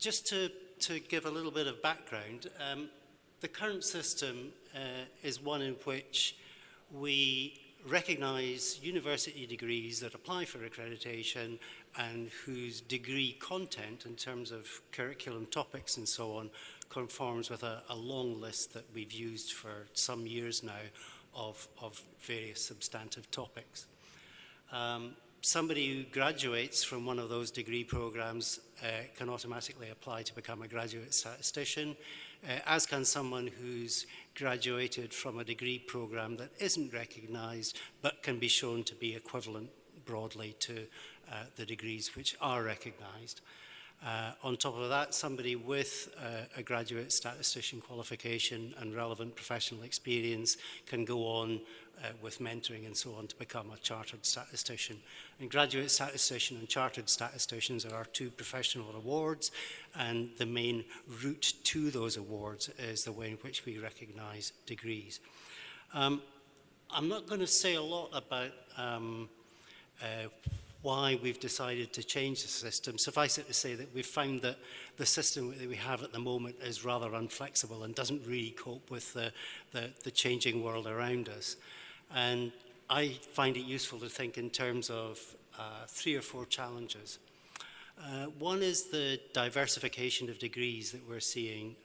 Just to give a little bit of background, the current system is one in which we recognise university degrees that apply for accreditation and whose degree content in terms of curriculum topics and so on conforms with a long list that we've used for some years now of various substantive topics. Somebody who graduates from one of those degree programs can automatically apply to become a graduate statistician, as can someone who's graduated from a degree program that isn't recognized but can be shown to be equivalent broadly to the degrees which are recognized. On top of that, somebody with a graduate statistician qualification and relevant professional experience can go on with mentoring and so on to become a chartered statistician. And graduate statistician and chartered statisticians are our two professional awards, and the main route to those awards is the way in which we recognize degrees. I'm not going to say a lot about why we've decided to change the system. Suffice it to say that we've found that the system that we have at the moment is rather unflexible and doesn't really cope with the changing world around us. And I find it useful to think in terms of 3 or 4 challenges. One is the diversification of degrees that we're seeing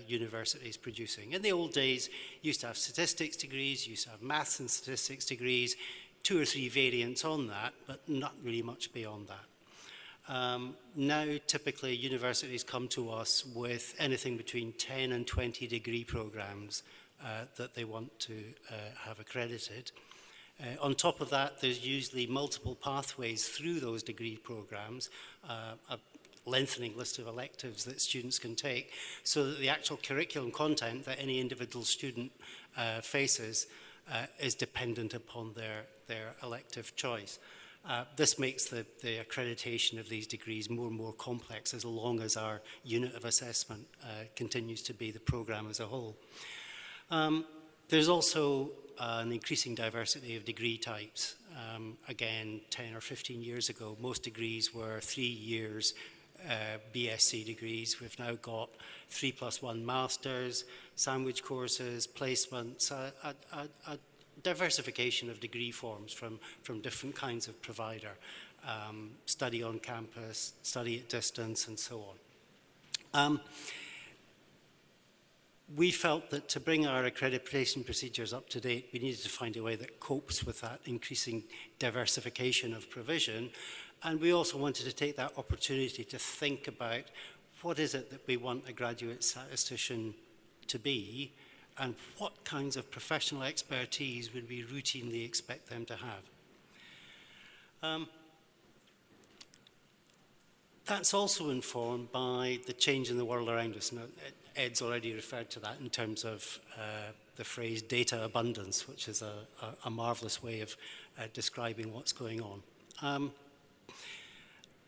universities producing. In the old days, you used to have statistics degrees, you used to have maths and statistics degrees, 2 or 3 variants on that, but not really much beyond that. Now, typically, universities come to us with anything between 10 and 20 degree programs that they want to have accredited. On top of that, there's usually multiple pathways through those degree programs, a lengthening list of electives that students can take, so that the actual curriculum content that any individual student faces is dependent upon their elective choice. This makes the accreditation of these degrees more and more complex as long as our unit of assessment continues to be the program as a whole. There's also an increasing diversity of degree types. Again, 10 or 15 years ago, most degrees were 3 years BSc degrees. We've now got 3+1 masters, sandwich courses, placements, a diversification of degree forms from different kinds of provider, study on campus, study at distance, and so on. We felt that to bring our accreditation procedures up to date, we needed to find a way that copes with that increasing diversification of provision. And we also wanted to take that opportunity to think about what is it that we want a graduate statistician to be, and what kinds of professional expertise would we routinely expect them to have. That's also informed by the change in the world around us. Now, Ed's already referred to that in terms of the phrase data abundance, which is a marvelous way of describing what's going on.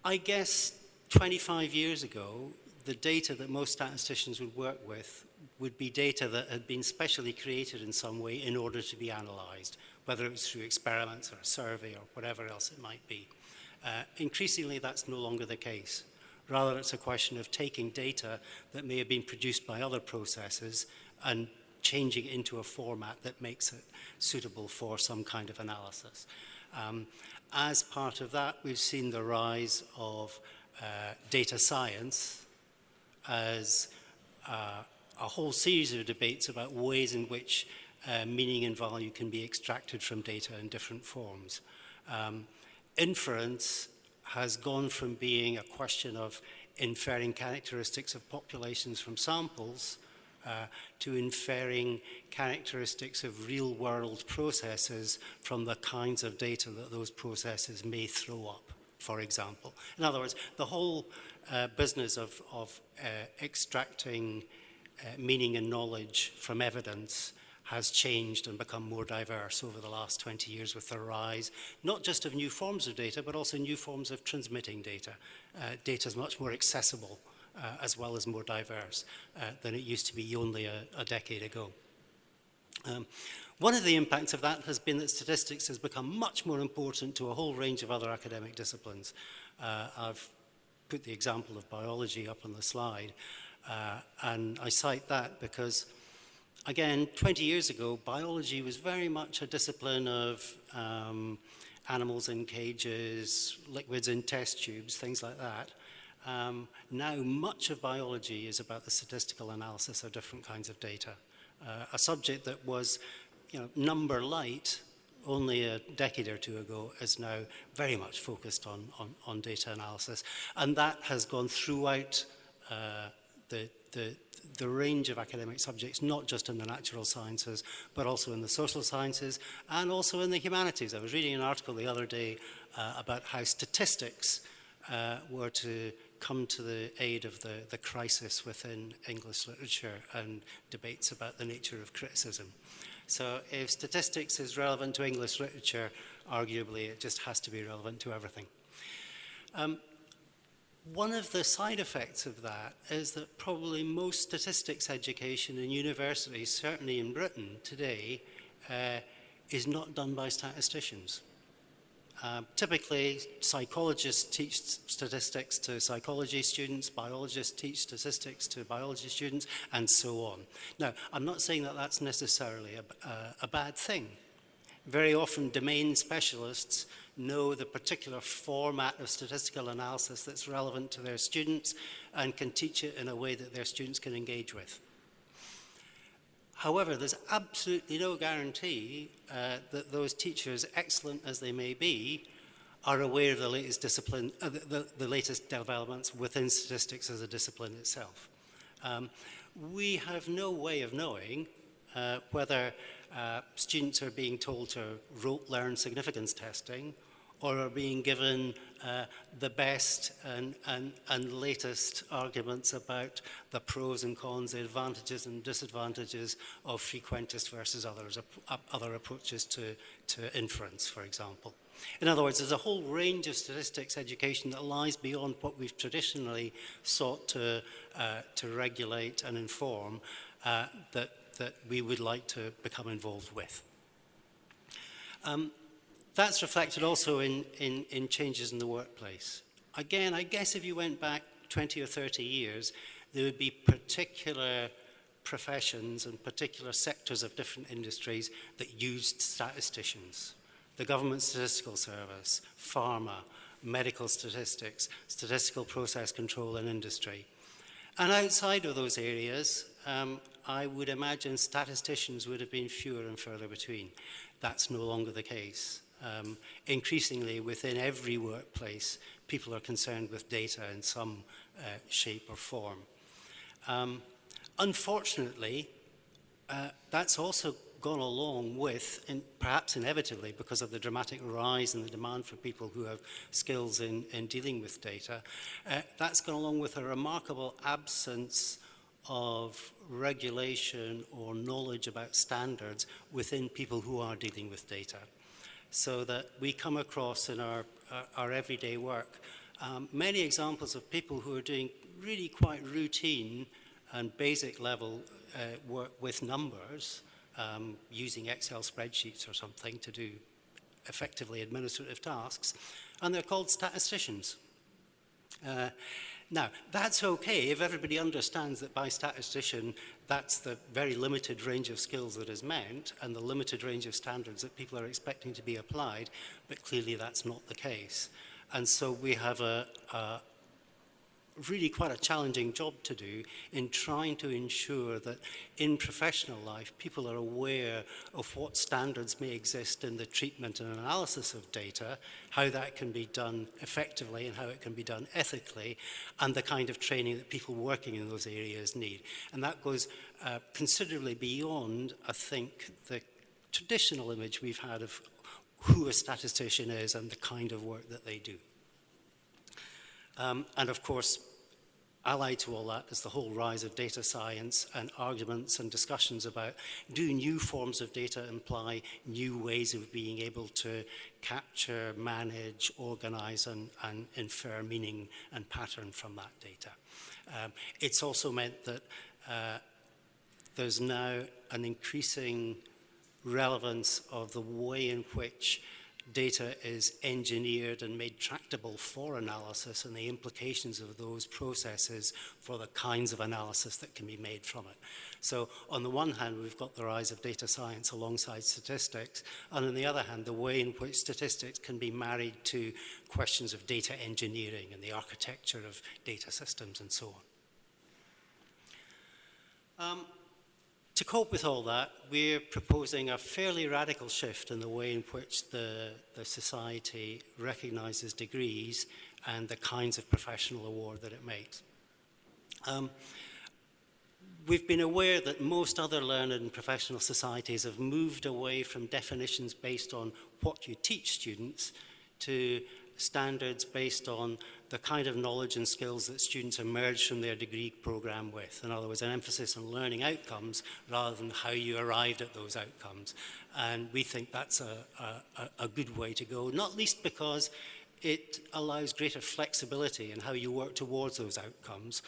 I guess 25 years ago, the data that most statisticians would work with would be data that had been specially created in some way in order to be analysed, whether it was through experiments or a survey or whatever else it might be. Increasingly, that's no longer the case. Rather, it's a question of taking data that may have been produced by other processes and changing it into a format that makes it suitable for some kind of analysis. As part of that, we've seen the rise of data science as a whole series of debates about ways in which meaning and value can be extracted from data in different forms. Inference has gone from being a question of inferring characteristics of populations from samples to inferring characteristics of real-world processes from the kinds of data that those processes may throw up, for example. In other words, the whole business of extracting meaning and knowledge from evidence has changed and become more diverse over the last 20 years with the rise, not just of new forms of data, but also new forms of transmitting data. Data is much more accessible as well as more diverse than it used to be only a decade ago. One of the impacts of that has been that statistics has become much more important to a whole range of other academic disciplines. I've put the example of biology up on the slide. And I cite that because, again, 20 years ago, biology was very much a discipline of animals in cages, liquids in test tubes, things like that. Now, much of biology is about the statistical analysis of different kinds of data. A subject that was, number light only a decade or two ago is now very much focused on data analysis. And that has gone throughout the range of academic subjects, not just in the natural sciences, but also in the social sciences and also in the humanities. I was reading an article the other day about how statistics were to come to the aid of the crisis within English literature and debates about the nature of criticism. So if statistics is relevant to English literature, arguably it just has to be relevant to everything. One of the side effects of that is that probably most statistics education in universities, certainly in Britain today, is not done by statisticians. Typically, psychologists teach statistics to psychology students, biologists teach statistics to biology students, and so on. Now, I'm not saying that that's necessarily a bad thing. Very often, domain specialists know the particular format of statistical analysis that's relevant to their students and can teach it in a way that their students can engage with. However, there's absolutely no guarantee that those teachers, excellent as they may be, are aware of the latest discipline, the latest developments within statistics as a discipline itself. We have no way of knowing whether students are being told to rote learn significance testing or are being given the best and latest arguments about the pros and cons, the advantages and disadvantages of frequentist versus other approaches to inference, for example. In other words, there's a whole range of statistics education that lies beyond what we've traditionally sought to regulate and inform that we would like to become involved with. That's reflected also in changes in the workplace. Again, I guess if you went back 20 or 30 years, there would be particular professions and particular sectors of different industries that used statisticians. The government statistical service, pharma, medical statistics, statistical process control and industry. And outside of those areas, I would imagine statisticians would have been fewer and further between. That's no longer the case. Increasingly, within every workplace, people are concerned with data in some shape or form. Unfortunately, that's also gone along with, and perhaps inevitably because of the dramatic rise in the demand for people who have skills in dealing with data, that's gone along with a remarkable absence of regulation or knowledge about standards within people who are dealing with data. So that we come across in our everyday work many examples of people who are doing really quite routine and basic level work with numbers, using Excel spreadsheets or something to do effectively administrative tasks, and they're called statisticians. Now, that's okay if everybody understands that by statistician, that's the very limited range of skills that is meant and the limited range of standards that people are expecting to be applied, but clearly that's not the case. And so we have really quite a challenging job to do in trying to ensure that in professional life, people are aware of what standards may exist in the treatment and analysis of data, how that can be done effectively and how it can be done ethically, and the kind of training that people working in those areas need. And that goes considerably beyond, I think, the traditional image we've had of who a statistician is and the kind of work that they do. And of course, allied to all that is the whole rise of data science and arguments and discussions about do new forms of data imply new ways of being able to capture, manage, organize, and infer meaning and pattern from that data. It's also meant that there's now an increasing relevance of the way in which data is engineered and made tractable for analysis and the implications of those processes for the kinds of analysis that can be made from it. So on the one hand, we've got the rise of data science alongside statistics, and on the other hand, the way in which statistics can be married to questions of data engineering and the architecture of data systems and so on. To cope with all that, we're proposing a fairly radical shift in the way in which the society recognizes degrees and the kinds of professional award that it makes. We've been aware that most other learned and professional societies have moved away from definitions based on what you teach students to standards based on the kind of knowledge and skills that students emerge from their degree program with. In other words, an emphasis on learning outcomes rather than how you arrived at those outcomes. And we think that's a good way to go, not least because it allows greater flexibility in how you work towards those outcomes.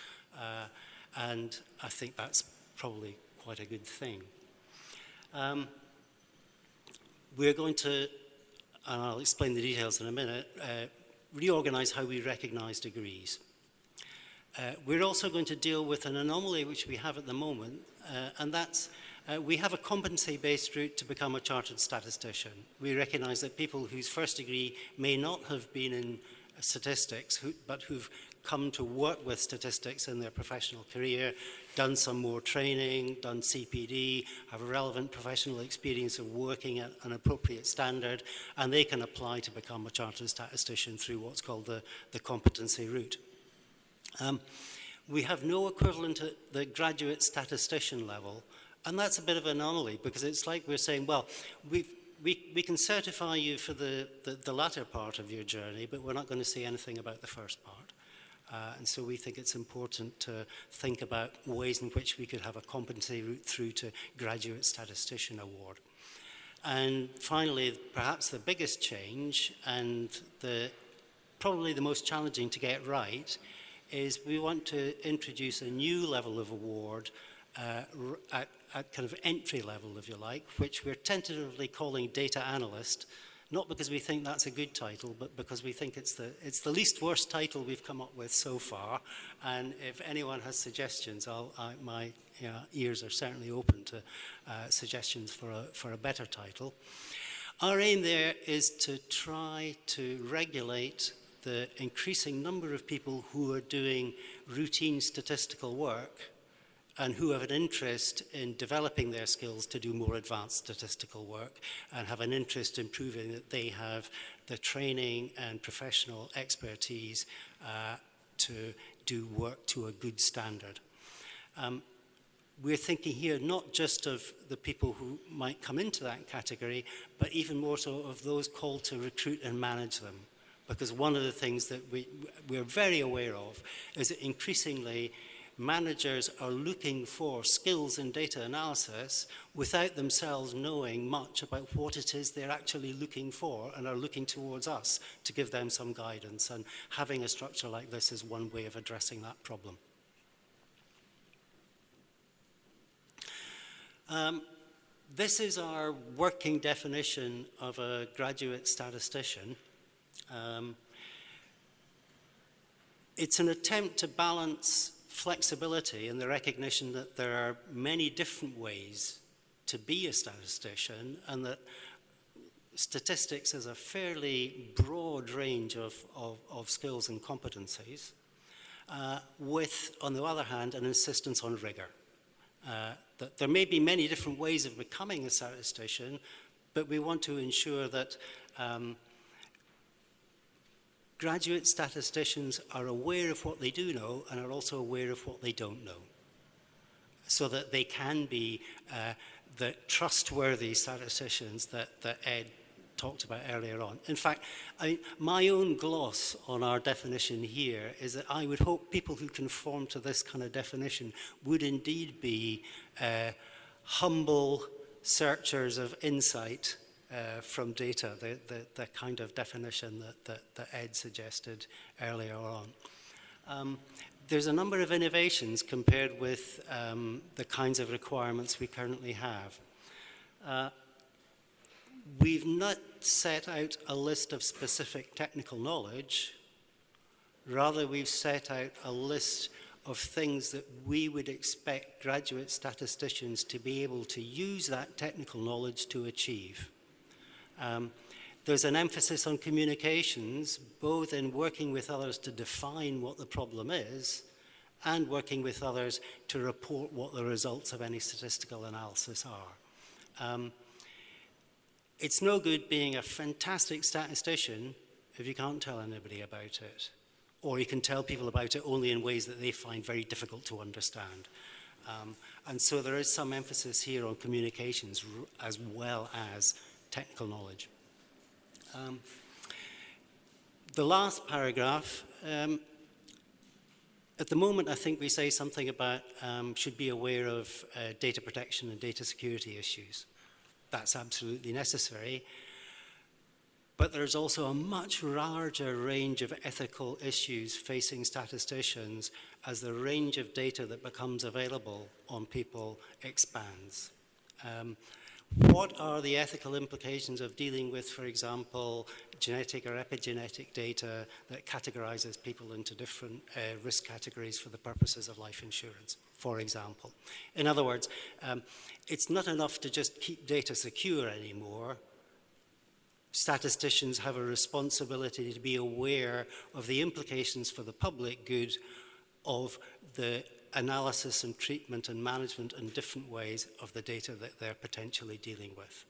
And I think that's probably quite a good thing. We're going to, and I'll explain the details in a minute, reorganize how we recognize degrees. We're also going to deal with an anomaly which we have at the moment, and that's we have a competency-based route to become a chartered statistician. We recognize that people whose first degree may not have been in statistics, but who've come to work with statistics in their professional career, done some more training, done CPD, have a relevant professional experience of working at an appropriate standard, and they can apply to become a chartered statistician through what's called the competency route. We have no equivalent at the graduate statistician level, and that's a bit of an anomaly because it's like we're saying, well, we can certify you for the latter part of your journey, but we're not going to say anything about the first part. And so we think it's important to think about ways in which we could have a competency route through to graduate statistician award. And finally, perhaps the biggest change and probably the most challenging to get right is we want to introduce a new level of award at kind of entry level, if you like, which we're tentatively calling data analyst, not because we think that's a good title, but because we think it's the least worst title we've come up with so far. And if anyone has suggestions, my ears are certainly open to suggestions for a better title. Our aim there is to try to regulate the increasing number of people who are doing routine statistical work and who have an interest in developing their skills to do more advanced statistical work and have an interest in proving that they have the training and professional expertise to do work to a good standard. We're thinking here not just of the people who might come into that category, but even more so of those called to recruit and manage them. Because one of the things that we're very aware of is that increasingly managers are looking for skills in data analysis without themselves knowing much about what it is they're actually looking for and are looking towards us to give them some guidance. And having a structure like this is one way of addressing that problem. This is our working definition of a graduate statistician. It's an attempt to balance flexibility and the recognition that there are many different ways to be a statistician and that statistics is a fairly broad range of skills and competencies, with, on the other hand, an insistence on rigor. That there may be many different ways of becoming a statistician, but we want to ensure that graduate statisticians are aware of what they do know and are also aware of what they don't know, so that they can be the trustworthy statisticians that Ed talked about earlier on. In fact, my own gloss on our definition here is that I would hope people who conform to this kind of definition would indeed be humble searchers of insight from data, the kind of definition that Ed suggested earlier on. There's a number of innovations compared with the kinds of requirements we currently have. We've not set out a list of specific technical knowledge. Rather, we've set out a list of things that we would expect graduate statisticians to be able to use that technical knowledge to achieve. There's an emphasis on communications, both in working with others to define what the problem is, and working with others to report what the results of any statistical analysis are. It's no good being a fantastic statistician if you can't tell anybody about it, or you can tell people about it only in ways that they find very difficult to understand. And so there is some emphasis here on communications as well as technical knowledge. The last paragraph, at the moment I think we say something about should be aware of data protection and data security issues. That's absolutely necessary. But there's also a much larger range of ethical issues facing statisticians as the range of data that becomes available on people expands. What are the ethical implications of dealing with, for example, genetic or epigenetic data that categorizes people into different risk categories for the purposes of life insurance, for example? In other words, it's not enough to just keep data secure anymore. Statisticians have a responsibility to be aware of the implications for the public good of the analysis and treatment and management in different ways of the data that they're potentially dealing with.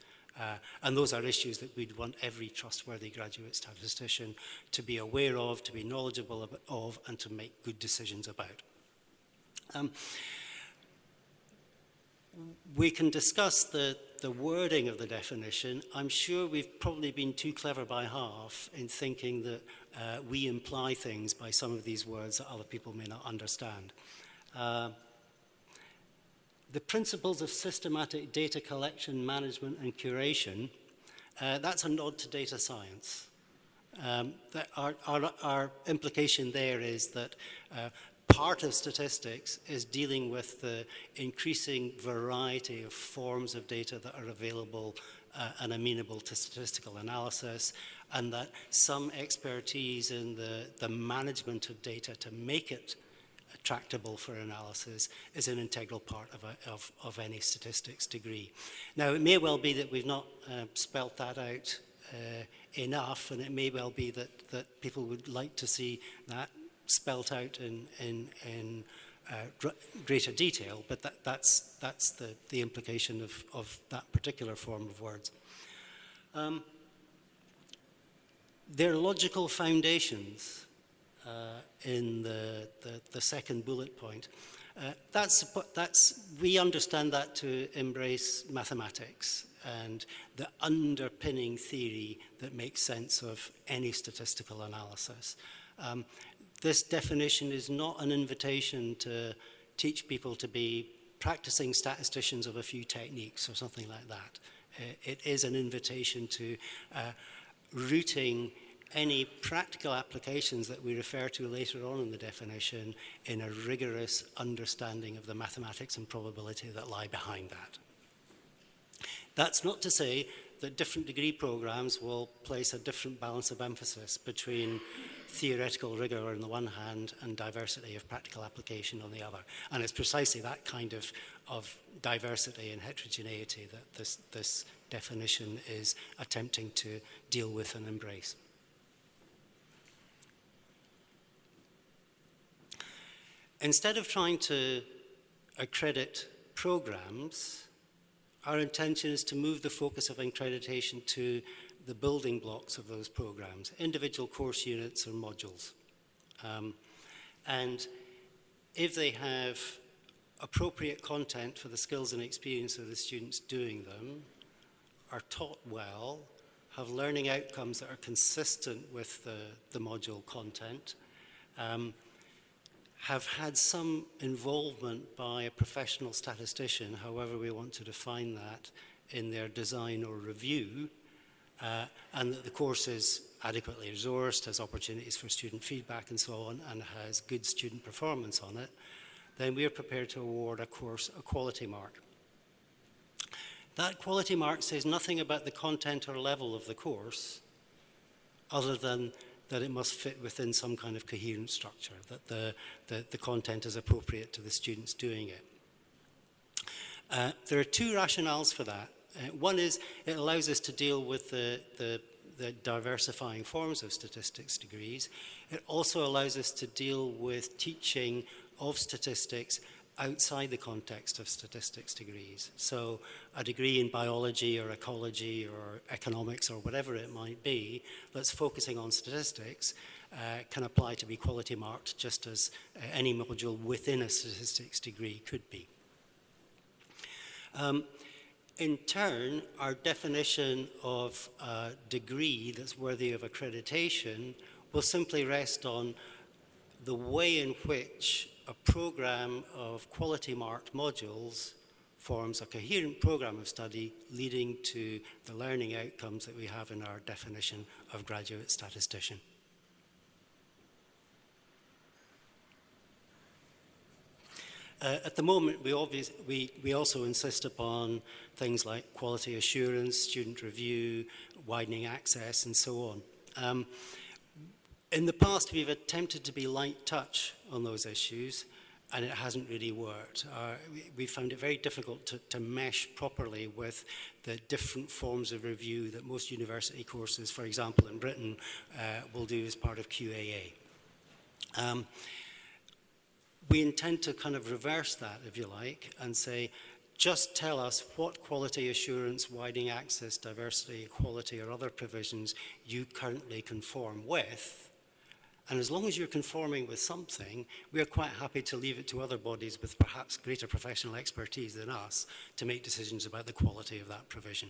And those are issues that we'd want every trustworthy graduate statistician to be aware of, to be knowledgeable of, and to make good decisions about. We can discuss the wording of the definition. I'm sure we've probably been too clever by half in thinking that we imply things by some of these words that other people may not understand. The principles of systematic data collection, management, and curation, that's a nod to data science. Our implication there is that part of statistics is dealing with the increasing variety of forms of data that are available and amenable to statistical analysis, and that some expertise in the management of data to make it tractable for analysis is an integral part of any statistics degree. Now, it may well be that we've not spelt that out enough, and it may well be that people would like to see that spelt out in greater detail, but that's the implication of that particular form of words. Their logical foundations in the second bullet point, we understand that to embrace mathematics and the underpinning theory that makes sense of any statistical analysis. This definition is not an invitation to teach people to be practicing statisticians of a few techniques or something like that. It is an invitation to rooting any practical applications that we refer to later on in the definition in a rigorous understanding of the mathematics and probability that lie behind that. That's not to say that different degree programs will place a different balance of emphasis between theoretical rigor on the one hand and diversity of practical application on the other. And it's precisely that kind of diversity and heterogeneity that this definition is attempting to deal with and embrace. Instead of trying to accredit programs, our intention is to move the focus of accreditation to the building blocks of those programs, individual course units or modules. And if they have appropriate content for the skills and experience of the students doing them, are taught well, have learning outcomes that are consistent with the module content, have had some involvement by a professional statistician, however we want to define that, in their design or review, and that the course is adequately resourced, has opportunities for student feedback and so on, and has good student performance on it, then we are prepared to award a course a quality mark. That quality mark says nothing about the content or level of the course, other than that it must fit within some kind of coherent structure, that the content is appropriate to the students doing it. There are two rationales for that. One is it allows us to deal with the diversifying forms of statistics degrees. It also allows us to deal with teaching of statistics outside the context of statistics degrees. So a degree in biology or ecology or economics or whatever it might be that's focusing on statistics can apply to be quality marked just as any module within a statistics degree could be. In turn, our definition of a degree that's worthy of accreditation will simply rest on the way in which a program of quality marked modules forms a coherent program of study leading to the learning outcomes that we have in our definition of graduate statistician. At the moment, we also insist upon things like quality assurance, student review, widening access, and so on. In the past, we've attempted to be light touch on those issues, and it hasn't really worked. We found it very difficult to mesh properly with the different forms of review that most university courses, for example, in Britain, will do as part of QAA. We intend to kind of reverse that, if you like, and say, just tell us what quality assurance, widening access, diversity, equality, or other provisions you currently conform with. And as long as you're conforming with something, we are quite happy to leave it to other bodies with perhaps greater professional expertise than us to make decisions about the quality of that provision.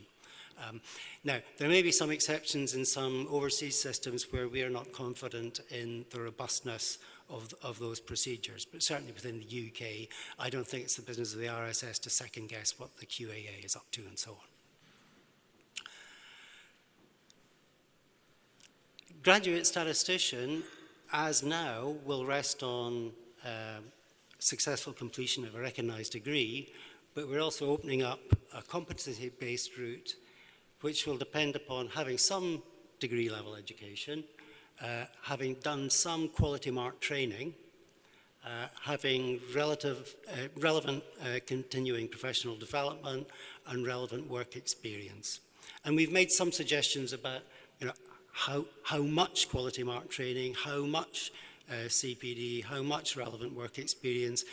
Now, there may be some exceptions in some overseas systems where we are not confident in the robustness of those procedures, but certainly within the UK, I don't think it's the business of the RSS to second guess what the QAA is up to and so on. Graduate statistician, as now, will rest on successful completion of a recognized degree, but we're also opening up a competency-based route which will depend upon having some degree level education, having done some quality mark training, having relevant continuing professional development and relevant work experience. And we've made some suggestions about how much quality mark training, how much CPD, how much relevant work experience,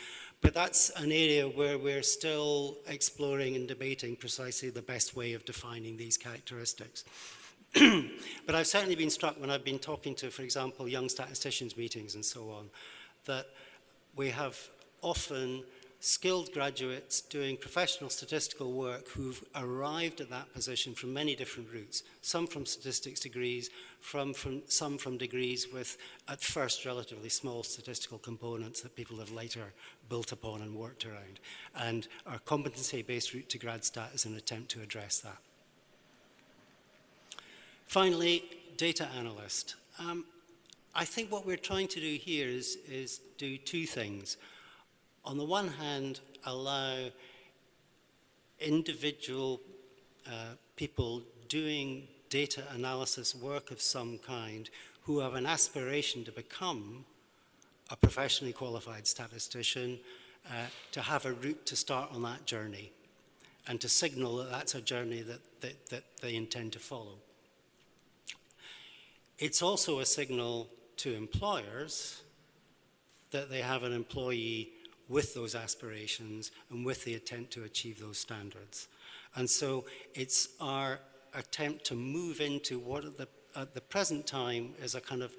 but that's an area where we're still exploring and debating precisely the best way of defining these characteristics. But I've certainly been struck when I've been talking to, for example, young statisticians meetings and so on, that we have often skilled graduates doing professional statistical work who've arrived at that position from many different routes, some from statistics degrees, some from degrees with, at first, relatively small statistical components that people have later built upon and worked around. And our competency-based route to grad stat is an attempt to address that. Finally, data analyst. I think what we're trying to do here is do two things. On the one hand, allow individual people doing data analysis work of some kind who have an aspiration to become a professionally qualified statistician to have a route to start on that journey and to signal that that's a journey that they intend to follow. It's also a signal to employers that they have an employee with those aspirations and with the attempt to achieve those standards. And so it's our attempt to move into what at the present time is a kind of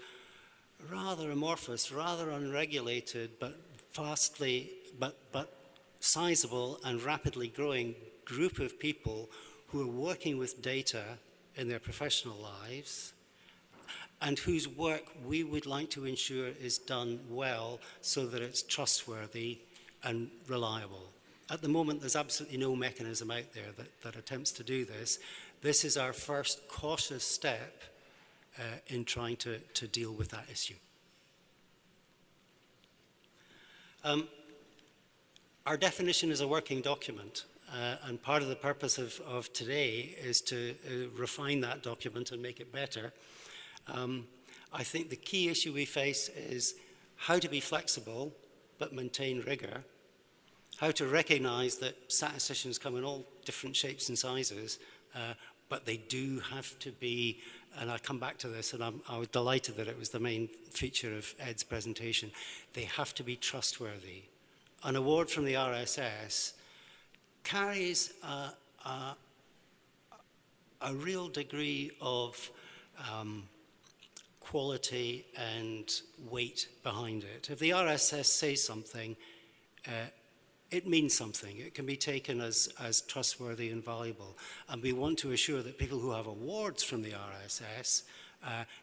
rather amorphous, rather unregulated, but but sizable and rapidly growing group of people who are working with data in their professional lives and whose work we would like to ensure is done well so that it's trustworthy and reliable. At the moment, there's absolutely no mechanism out there that attempts to do this. This is our first cautious step in trying to deal with that issue. Our definition is a working document. And part of the purpose of today is to refine that document and make it better. I think the key issue we face is how to be flexible but maintain rigour, how to recognise that statisticians come in all different shapes and sizes, but they do have to be, and I'll come back to this, and I was delighted that it was the main feature of Ed's presentation, they have to be trustworthy. An award from the RSS carries a real degree of quality and weight behind it. If the RSS says something, it means something. It can be taken as trustworthy and valuable. And we want to assure that people who have awards from the RSS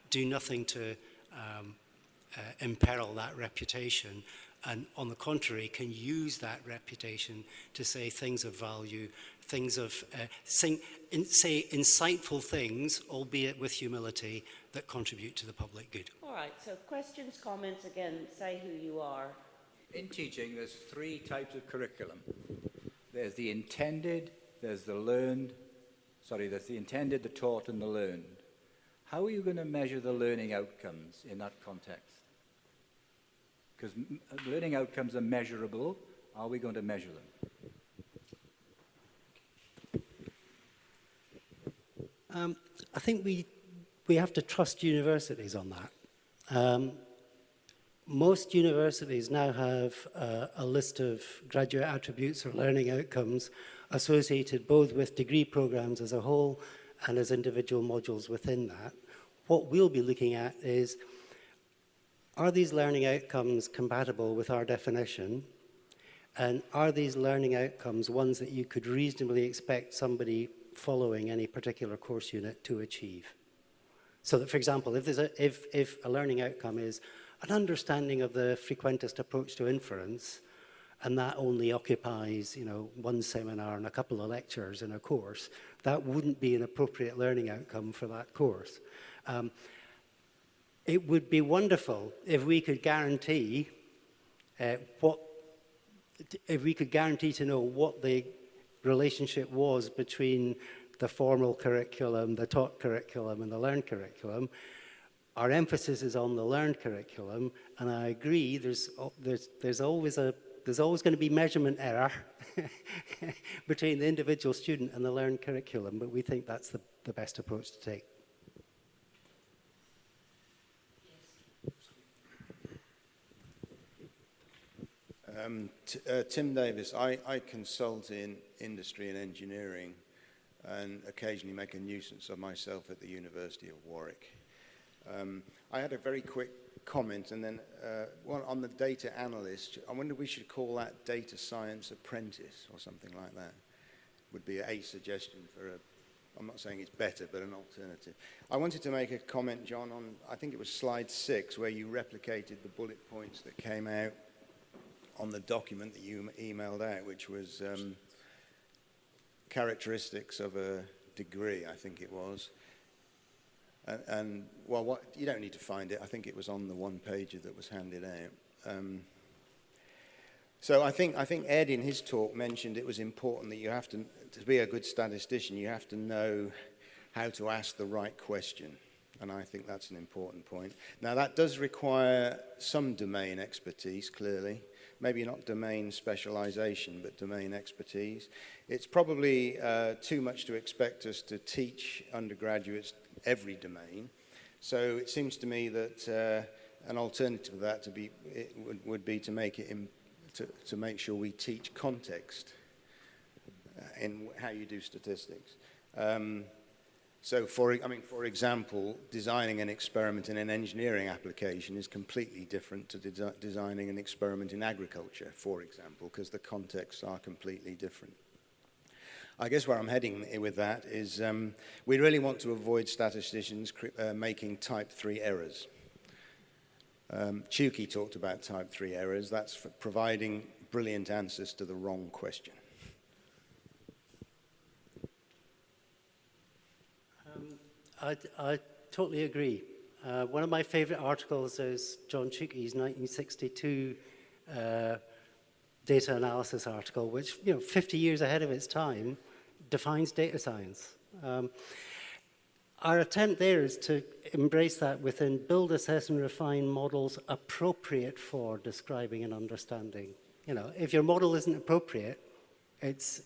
do nothing to imperil that reputation, and on the contrary, can use that reputation to say things of value, things of, say insightful things, albeit with humility, that contribute to the public good. All right, so questions, comments, again, say who you are. In teaching, there's three types of curriculum. There's the intended, there's the learned, there's the intended, the taught, and the learned. How are you going to measure the learning outcomes in that context? Because learning outcomes are measurable. Are we going to measure them? I think we have to trust universities on that. Most universities now have a list of graduate attributes or learning outcomes associated both with degree programs as a whole and as individual modules within that. What we'll be looking at is, are these learning outcomes compatible with our definition? And are these learning outcomes ones that you could reasonably expect somebody following any particular course unit to achieve? So that, for example, if a learning outcome is an understanding of the frequentist approach to inference, and that only occupies, one seminar and a couple of lectures in a course, that wouldn't be an appropriate learning outcome for that course. It would be wonderful if we could guarantee to know what the relationship was between the formal curriculum, the taught curriculum, and the learned curriculum. Our emphasis is on the learned curriculum, and I agree. There's always going to be measurement error between the individual student and the learned curriculum, but we think that's the best approach to take. Tim Davis. I consult in industry and engineering and occasionally make a nuisance of myself at the University of Warwick. I had a very quick comment, and then one on the data analyst. I wonder if we should call that data science apprentice or something like that. Would be a suggestion for I'm not saying it's better, but an alternative. I wanted to make a comment, John, on, I think it was slide 6, where you replicated the bullet points that came out on the document that you emailed out, which was characteristics of a degree, I think it was. And well, you don't need to find it. I think it was on the one-pager that was handed out. So I think Ed in his talk mentioned it was important that you have to be a good statistician, you have to know how to ask the right question. And I think that's an important point. Now, that does require some domain expertise, clearly. Maybe not domain specialization, but domain expertise. It's probably too much to expect us to teach undergraduates every domain. So it seems to me that an alternative to that would be to make it to make sure we teach context in how you do statistics. So, for example, designing an experiment in an engineering application is completely different to designing an experiment in agriculture, for example, because the contexts are completely different. I guess where I'm heading with that is we really want to avoid statisticians making type 3 errors. Chuki talked about type 3 errors. That's for providing brilliant answers to the wrong question. I totally agree. One of my favorite articles is John Chuki's 1962 data analysis article, which, 50 years ahead of its time, defines data science. Our attempt there is to embrace that within build, assess, and refine models appropriate for describing and understanding. If your model isn't appropriate, it's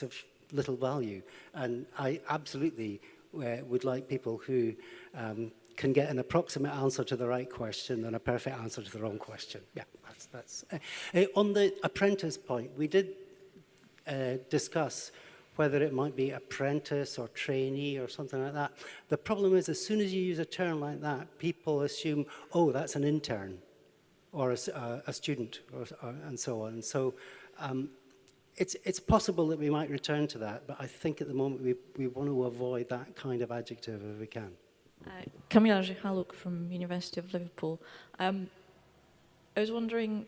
of little value. And I absolutely would like people who can get an approximate answer to the right question than a perfect answer to the wrong question. Yeah, that's. On the apprentice point, we did discuss whether it might be apprentice or trainee or something like that. The problem is, as soon as you use a term like that, people assume, oh, that's an intern or a student and so on. So it's possible that we might return to that, but I think at the moment we want to avoid that kind of adjective if we can. Kamila Zichaluk from University of Liverpool. I was wondering,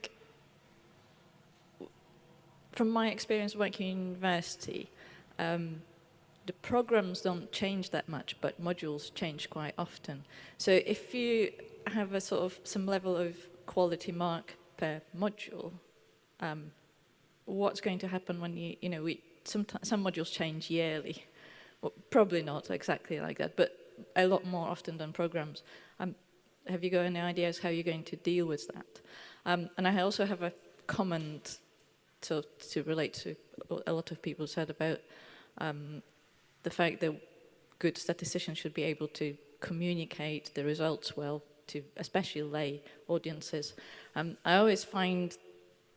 from my experience working in university, the programs don't change that much, but modules change quite often. So if you have a sort of some level of quality mark per module, what's going to happen when some modules change yearly? Well, probably not exactly like that, but a lot more often than programs. Have you got any ideas how you're going to deal with that? And I also have a comment to relate to what a lot of people said about the fact that good statisticians should be able to communicate the results well to especially lay audiences. I always find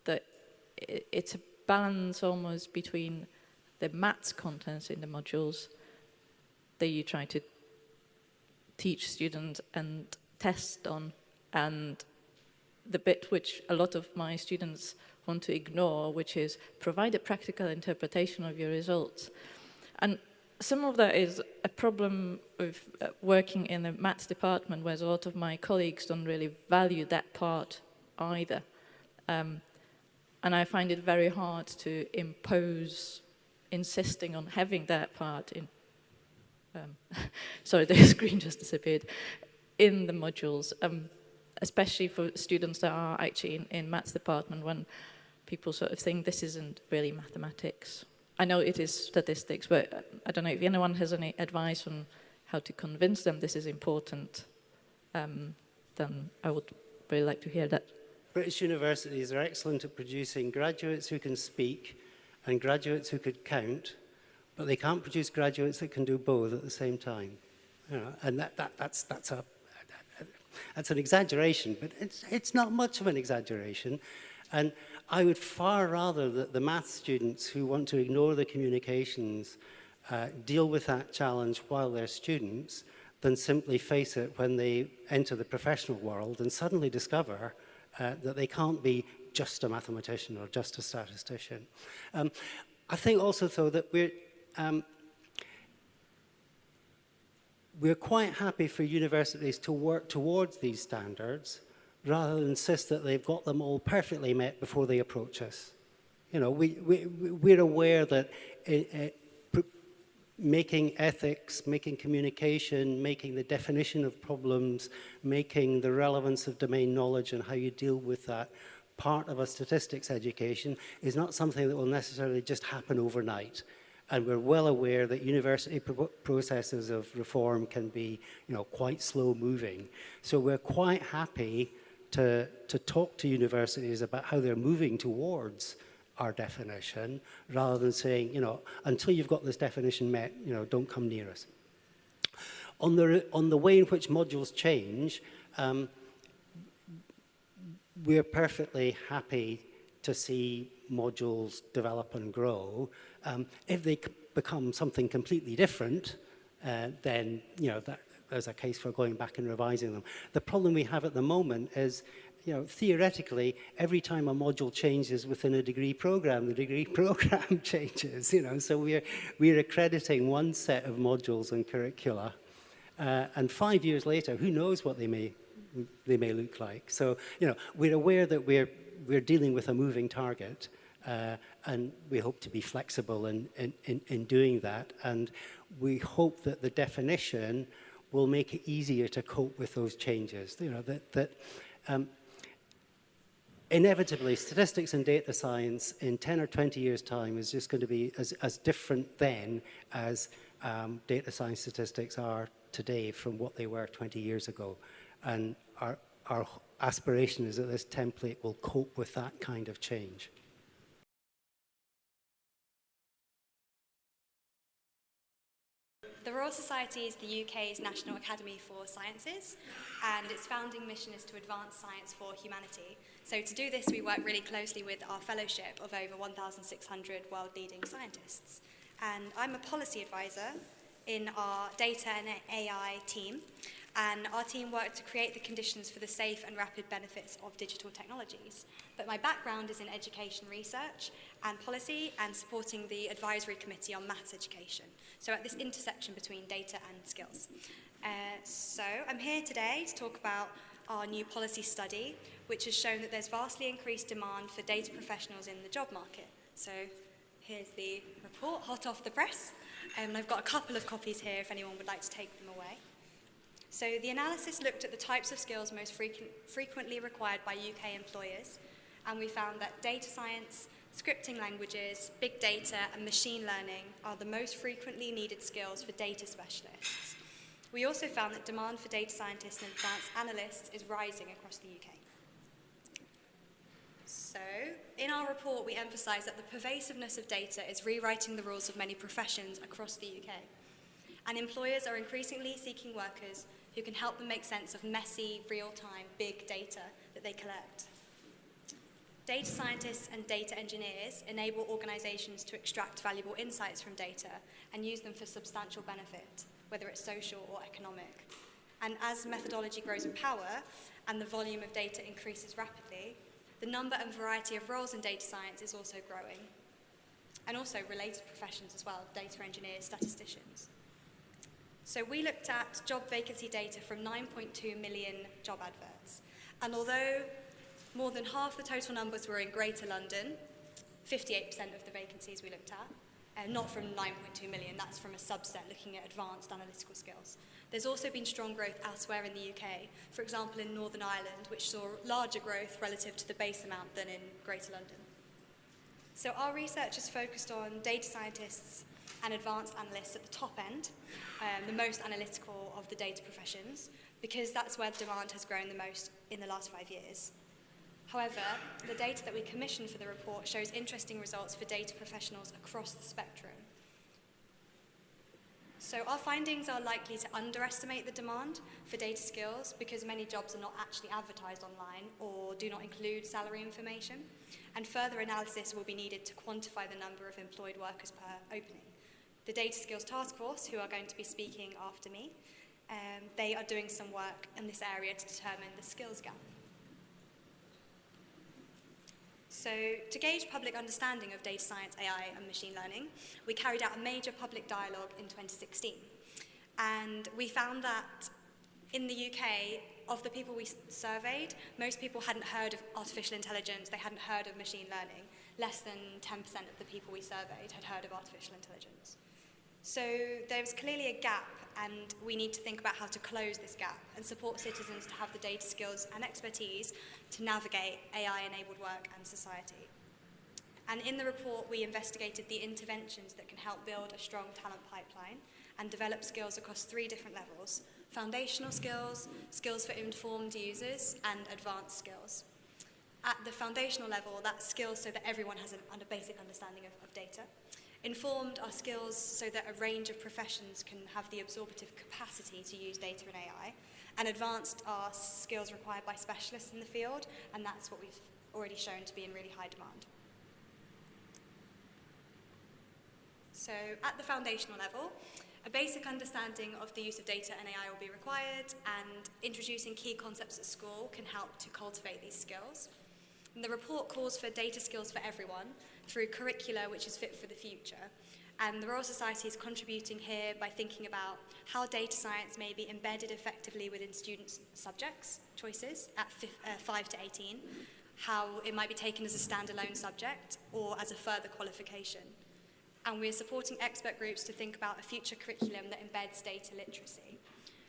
that it's a balance almost between the maths contents in the modules that you try to teach students and test on, and the bit which a lot of my students want to ignore, which is provide a practical interpretation of your results. And some of that is a problem with working in the maths department, where a lot of my colleagues don't really value that part either. And I find it very hard to impose insisting on having that part in, sorry, the screen just disappeared, in the modules, especially for students that are actually in maths department, when people sort of think this isn't really mathematics. I know it is statistics, but I don't know if anyone has any advice on how to convince them this is important, then I would really like to hear that. British universities are excellent at producing graduates who can speak and graduates who could count, but they can't produce graduates that can do both at the same time. And that's an exaggeration, but it's not much of an exaggeration. And I would far rather that the maths students who want to ignore the communications deal with that challenge while they're students than simply face it when they enter the professional world and suddenly discover that they can't be just a mathematician or just a statistician. I think also, though, that we're quite happy for universities to work towards these standards rather than insist that they've got them all perfectly met before they approach us. We're aware that making ethics, making communication, making the definition of problems, making the relevance of domain knowledge and how you deal with that part of a statistics education is not something that will necessarily just happen overnight. And we're well aware that university processes of reform can be, quite slow moving. So we're quite happy to talk to universities about how they're moving towards our definition, rather than saying, until you've got this definition met, don't come near us. On the way in which modules change, we're perfectly happy to see modules develop and grow. If they become something completely different, then there's a case for going back and revising them. The problem we have at the moment is, theoretically, every time a module changes within a degree program, the degree program changes. So we're accrediting one set of modules and curricula, and 5 years later, who knows what they may look like. So we're aware that we're dealing with a moving target, and we hope to be flexible in doing that. And we hope that the definition will make it easier to cope with those changes. inevitably, statistics and data science in 10 or 20 years' time is just going to be as different then as data science statistics are today from what they were 20 years ago. And our aspiration is that this template will cope with that kind of change. The Royal Society is the UK's National Academy for Sciences, and its founding mission is to advance science for humanity. So to do this, we work really closely with our fellowship of over 1,600 world-leading scientists. And I'm a policy advisor in our data and AI team, and our team worked to create the conditions for the safe and rapid benefits of digital technologies. But my background is in education research and policy and supporting the advisory committee on maths education. So at this intersection between data and skills. So I'm here today to talk about our new policy study, which has shown that there's vastly increased demand for data professionals in the job market. So here's the report, hot off the press. And I've got a couple of copies here if anyone would like to take them away. So the analysis looked at the types of skills most frequently required by UK employers, and we found that data science, scripting languages, big data, and machine learning are the most frequently needed skills for data specialists. We also found that demand for data scientists and advanced analysts is rising across the UK. So, in our report, we emphasise that the pervasiveness of data is rewriting the rules of many professions across the UK. And employers are increasingly seeking workers who can help them make sense of messy, real-time, big data that they collect. Data scientists and data engineers enable organisations to extract valuable insights from data and use them for substantial benefit, whether it's social or economic. And as methodology grows in power and the volume of data increases rapidly, the number and variety of roles in data science is also growing. And also related professions as well, data engineers, statisticians. So we looked at job vacancy data from 9.2 million job adverts. And although more than half the total numbers were in Greater London, 58% of the vacancies we looked at, not from 9.2 million, that's from a subset looking at advanced analytical skills. There's also been strong growth elsewhere in the UK, for example in Northern Ireland, which saw larger growth relative to the base amount than in Greater London. So our research is focused on data scientists and advanced analysts at the top end, the most analytical of the data professions, because that's where the demand has grown the most in the last 5 years. However, the data that we commissioned for the report shows interesting results for data professionals across the spectrum. So our findings are likely to underestimate the demand for data skills because many jobs are not actually advertised online or do not include salary information, and further analysis will be needed to quantify the number of employed workers per opening. The Data Skills Task Force, who are going to be speaking after me, they are doing some work in this area to determine the skills gap. So to gauge public understanding of data science, AI, and machine learning, we carried out a major public dialogue in 2016. And we found that in the UK, of the people we surveyed, most people hadn't heard of artificial intelligence, they hadn't heard of machine learning. Less than 10% of the people we surveyed had heard of artificial intelligence. So there's clearly a gap, and we need to think about how to close this gap and support citizens to have the data skills and expertise to navigate AI-enabled work and society. And in the report, we investigated the interventions that can help build a strong talent pipeline and develop skills across 3 different levels: foundational skills, skills for informed users, and advanced skills. At the foundational level, that's skills so that everyone has a basic understanding of data. Informed are skills so that a range of professions can have the absorptive capacity to use data and AI. And advanced are skills required by specialists in the field, and that's what we've already shown to be in really high demand. So at the foundational level, a basic understanding of the use of data and AI will be required, and introducing key concepts at school can help to cultivate these skills. And the report calls for data skills for everyone through curricula which is fit for the future. And the Royal Society is contributing here by thinking about how data science may be embedded effectively within students' subjects choices at 5 to 18, how it might be taken as a standalone subject or as a further qualification. And we're supporting expert groups to think about a future curriculum that embeds data literacy.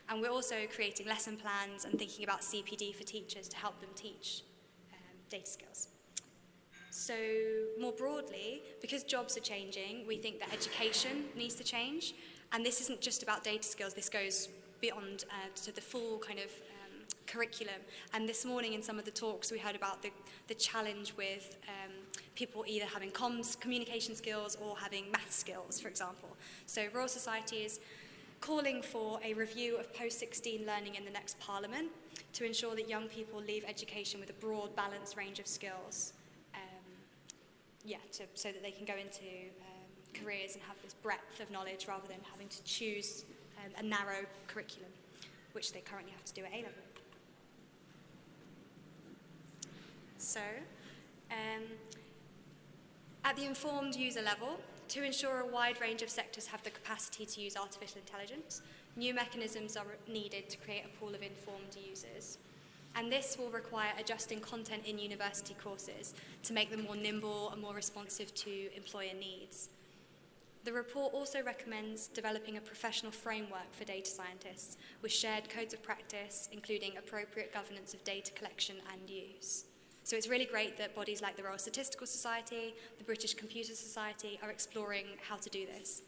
And we're also creating lesson plans and thinking about CPD for teachers to help them teach data skills. So more broadly, because jobs are changing, we think that education needs to change. And this isn't just about data skills, this goes beyond to the full kind of curriculum. And this morning in some of the talks we heard about the challenge with people either having communication skills or having math skills, for example. So Royal Society is calling for a review of post-16 learning in the next Parliament to ensure that young people leave education with a broad, balanced range of skills. So that they can go into careers and have this breadth of knowledge rather than having to choose a narrow curriculum, which they currently have to do at A-level. So, at the informed user level, to ensure a wide range of sectors have the capacity to use artificial intelligence, new mechanisms are needed to create a pool of informed users. And this will require adjusting content in university courses to make them more nimble and more responsive to employer needs. The report also recommends developing a professional framework for data scientists with shared codes of practice, including appropriate governance of data collection and use. So it's really great that bodies like the Royal Statistical Society, the British Computer Society are exploring how to do this.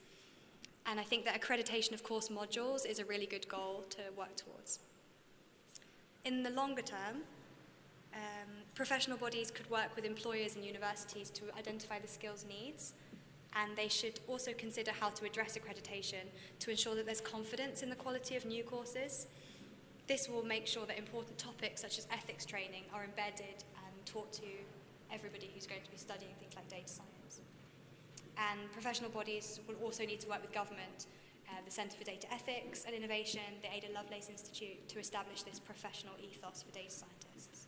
And I think that accreditation of course modules is a really good goal to work towards. In the longer term, professional bodies could work with employers and universities to identify the skills needs, and they should also consider how to address accreditation to ensure that there's confidence in the quality of new courses. This will make sure that important topics such as ethics training are embedded and taught to everybody who's going to be studying things like data science. And professional bodies will also need to work with government, the Centre for Data Ethics and Innovation, the Ada Lovelace Institute, to establish this professional ethos for data scientists.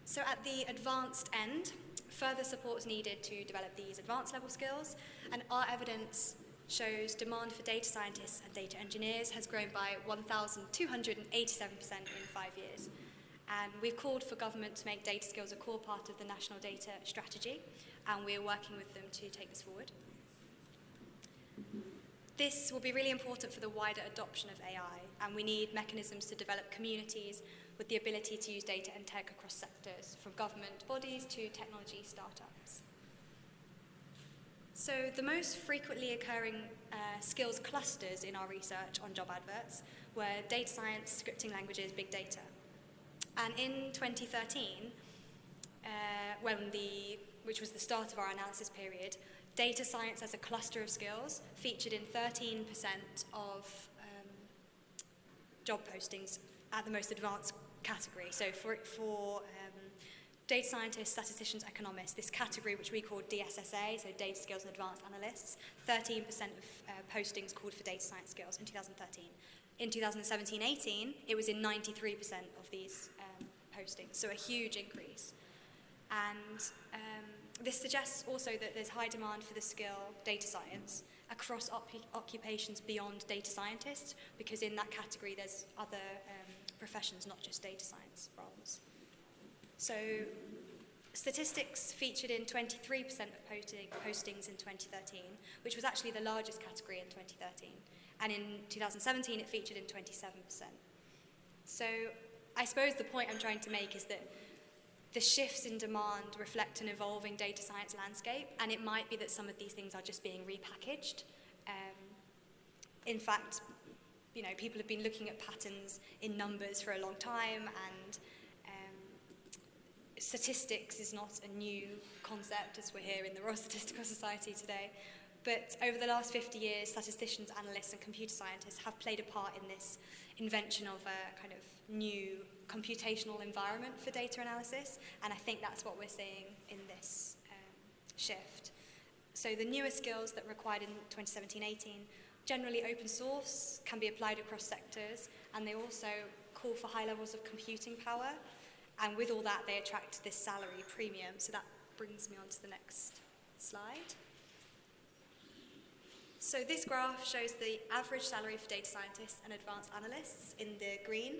So at the advanced end, further support is needed to develop these advanced level skills, and our evidence shows demand for data scientists and data engineers has grown by 1,287% in 5 years. And we've called for government to make data skills a core part of the National Data Strategy, and we're working with them to take this forward. This will be really important for the wider adoption of AI, and we need mechanisms to develop communities with the ability to use data and tech across sectors, from government bodies to technology startups. So the most frequently occurring skills clusters in our research on job adverts were data science, scripting languages, big data. And in 2013, which was the start of our analysis period, data science as a cluster of skills featured in 13% of job postings at the most advanced category. So for data scientists, statisticians, economists, this category which we call DSSA, so data skills and advanced analysts, 13% of postings called for data science skills in 2013. In 2017-18, it was in 93% of these postings, so a huge increase. And this suggests also that there's high demand for the skill data science across occupations beyond data scientists, because in that category there's other professions, not just data science roles. So statistics featured in 23% of postings in 2013, which was actually the largest category in 2013. And in 2017, it featured in 27%. So I suppose the point I'm trying to make is that the shifts in demand reflect an evolving data science landscape, and it might be that some of these things are just being repackaged. In fact, people have been looking at patterns in numbers for a long time, and statistics is not a new concept, as we're here in the Royal Statistical Society today. But over the last 50 years, statisticians, analysts, and computer scientists have played a part in this invention of a kind of new computational environment for data analysis, and I think that's what we're seeing in this shift. So the newer skills that were required in 2017-18, generally open source, can be applied across sectors, and they also call for high levels of computing power, and with all that, they attract this salary premium. So that brings me on to the next slide. So this graph shows the average salary for data scientists and advanced analysts in the green.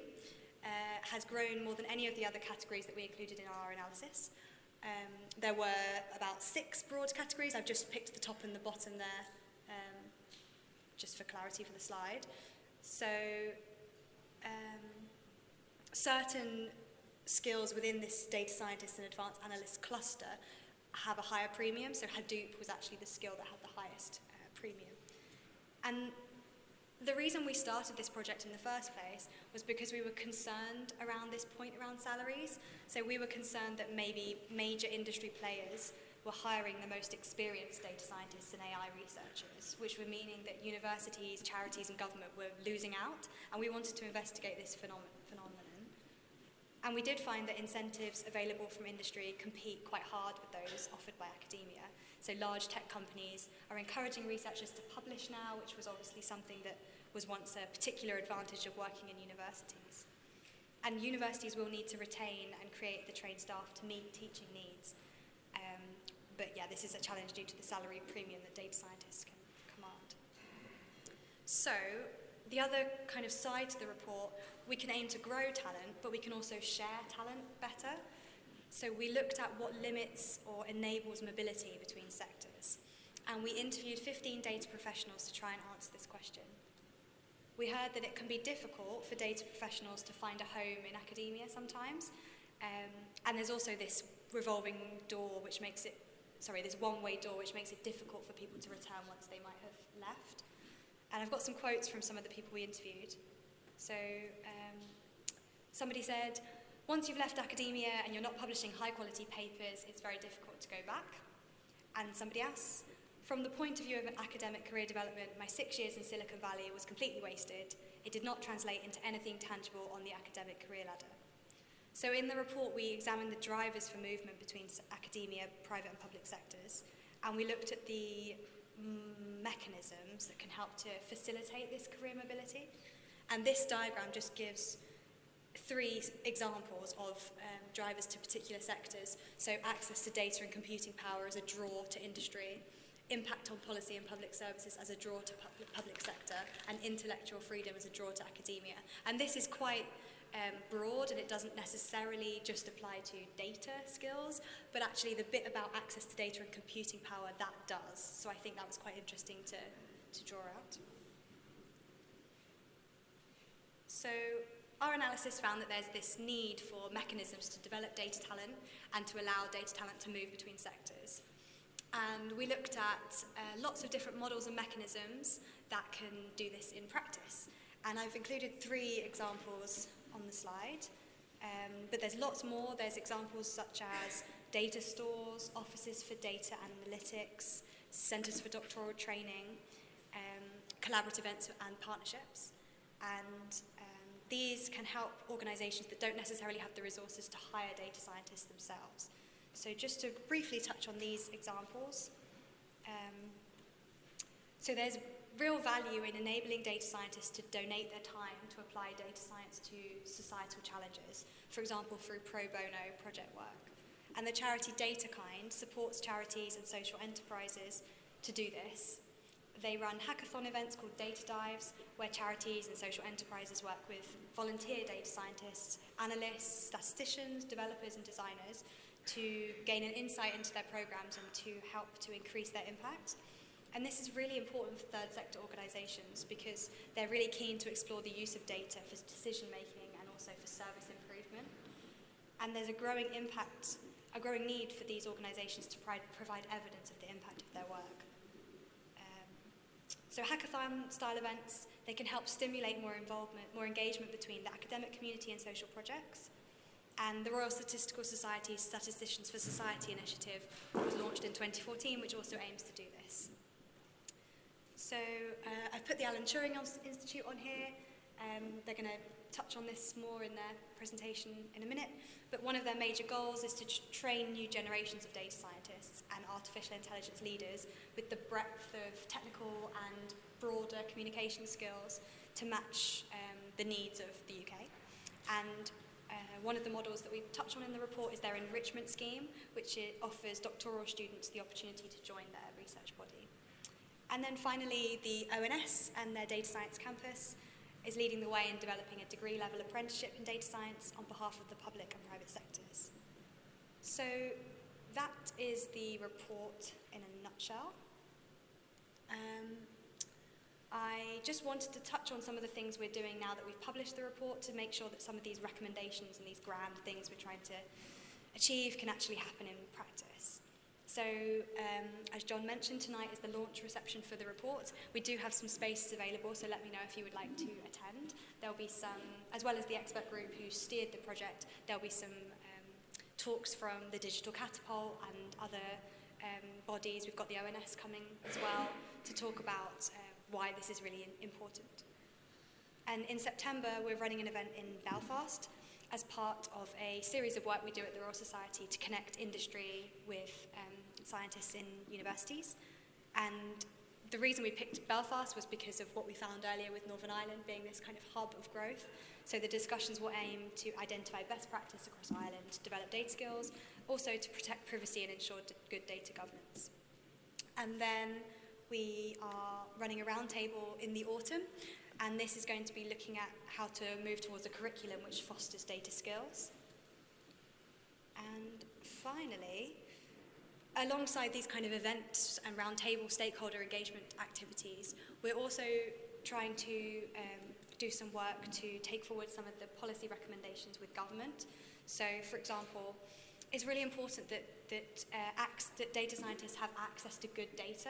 Has grown more than any of the other categories that we included in our analysis. There were about 6 broad categories. I've just picked the top and the bottom there, just for clarity for the slide. So certain skills within this data scientist and advanced analyst cluster have a higher premium. So Hadoop was actually the skill that had the highest premium. And the reason we started this project in the first place was because we were concerned around this point around salaries. So we were concerned that maybe major industry players were hiring the most experienced data scientists and AI researchers, which were meaning that universities, charities, and government were losing out, and we wanted to investigate this phenomenon. And we did find that incentives available from industry compete quite hard with those offered by academia. So large tech companies are encouraging researchers to publish now, which was obviously something that was once a particular advantage of working in universities. And universities will need to retain and create the trained staff to meet teaching needs. But yeah, this is a challenge due to the salary premium that data scientists can command. So the other kind of side to the report, we can aim to grow talent, but we can also share talent better. So we looked at what limits or enables mobility between sectors. And we interviewed 15 data professionals to try and answer this question. We heard that it can be difficult for data professionals to find a home in academia sometimes. And there's also this revolving door, which makes it, this one-way door, which makes it difficult for people to return once they might have left. And I've got some quotes from some of the people we interviewed. So somebody said, once you've left academia and you're not publishing high-quality papers, it's very difficult to go back. And somebody else, from the point of view of an academic career development, my 6 years in Silicon Valley was completely wasted. It did not translate into anything tangible on the academic career ladder. So in the report, we examined the drivers for movement between academia, private and public sectors, and we looked at the mechanisms that can help to facilitate this career mobility. And this diagram just gives 3 examples of drivers to particular sectors. So access to data and computing power as a draw to industry, impact on policy and public services as a draw to public sector, and intellectual freedom as a draw to academia. And this is quite broad, and it doesn't necessarily just apply to data skills, but actually the bit about access to data and computing power, that does. So I think that was quite interesting to draw out. So our analysis found that there's this need for mechanisms to develop data talent and to allow data talent to move between sectors. And we looked at lots of different models and mechanisms that can do this in practice. And I've included 3 examples on the slide, but there's lots more. There's examples such as data stores, offices for data analytics, centres for doctoral training, collaborative events and partnerships. And these can help organisations that don't necessarily have the resources to hire data scientists themselves. So just to briefly touch on these examples. So there's real value in enabling data scientists to donate their time to apply data science to societal challenges, for example, through pro bono project work. And the charity DataKind supports charities and social enterprises to do this. They run hackathon events called Data Dives, where charities and social enterprises work with volunteer data scientists, analysts, statisticians, developers, and designers to gain an insight into their programs and to help to increase their impact. And this is really important for third sector organisations because they're really keen to explore the use of data for decision making and also for service improvement. And there's a growing need for these organisations to provide evidence of the impact of their work. So hackathon-style events, they can help stimulate more involvement, more engagement between the academic community and social projects. And the Royal Statistical Society's Statisticians for Society initiative was launched in 2014, which also aims to do this. So I've put the Alan Turing Institute on here. They're going to touch on this more in their presentation in a minute. But one of their major goals is to train new generations of data scientists and artificial intelligence leaders with the breadth of technical and broader communication skills to match the needs of the UK. And one of the models that we touch on in the report is their enrichment scheme, which offers doctoral students the opportunity to join their research body. And then finally, the ONS and their data science campus is leading the way in developing a degree-level apprenticeship in data science on behalf of the public and private sectors. So that is the report in a nutshell. I just wanted to touch on some of the things we're doing now that we've published the report to make sure that some of these recommendations and these grand things we're trying to achieve can actually happen in practice. So, as John mentioned, tonight is the launch reception for the report. We do have some spaces available, so let me know if you would like to attend. There'll be some, as well as the expert group who steered the project, there'll be some talks from the Digital Catapult and other bodies. We've got the ONS coming as well to talk about why this is really important. And in September, we're running an event in Belfast as part of a series of work we do at the Royal Society to connect industry with scientists in universities. And the reason we picked Belfast was because of what we found earlier with Northern Ireland being this kind of hub of growth. So the discussions will aim to identify best practice across Ireland, develop data skills, also to protect privacy and ensure good data governance. And then we are running a roundtable in the autumn, and this is going to be looking at how to move towards a curriculum which fosters data skills. And finally, alongside these kind of events and roundtable stakeholder engagement activities, we're also trying to do some work to take forward some of the policy recommendations with government. So, for example, it's really important that data scientists have access to good data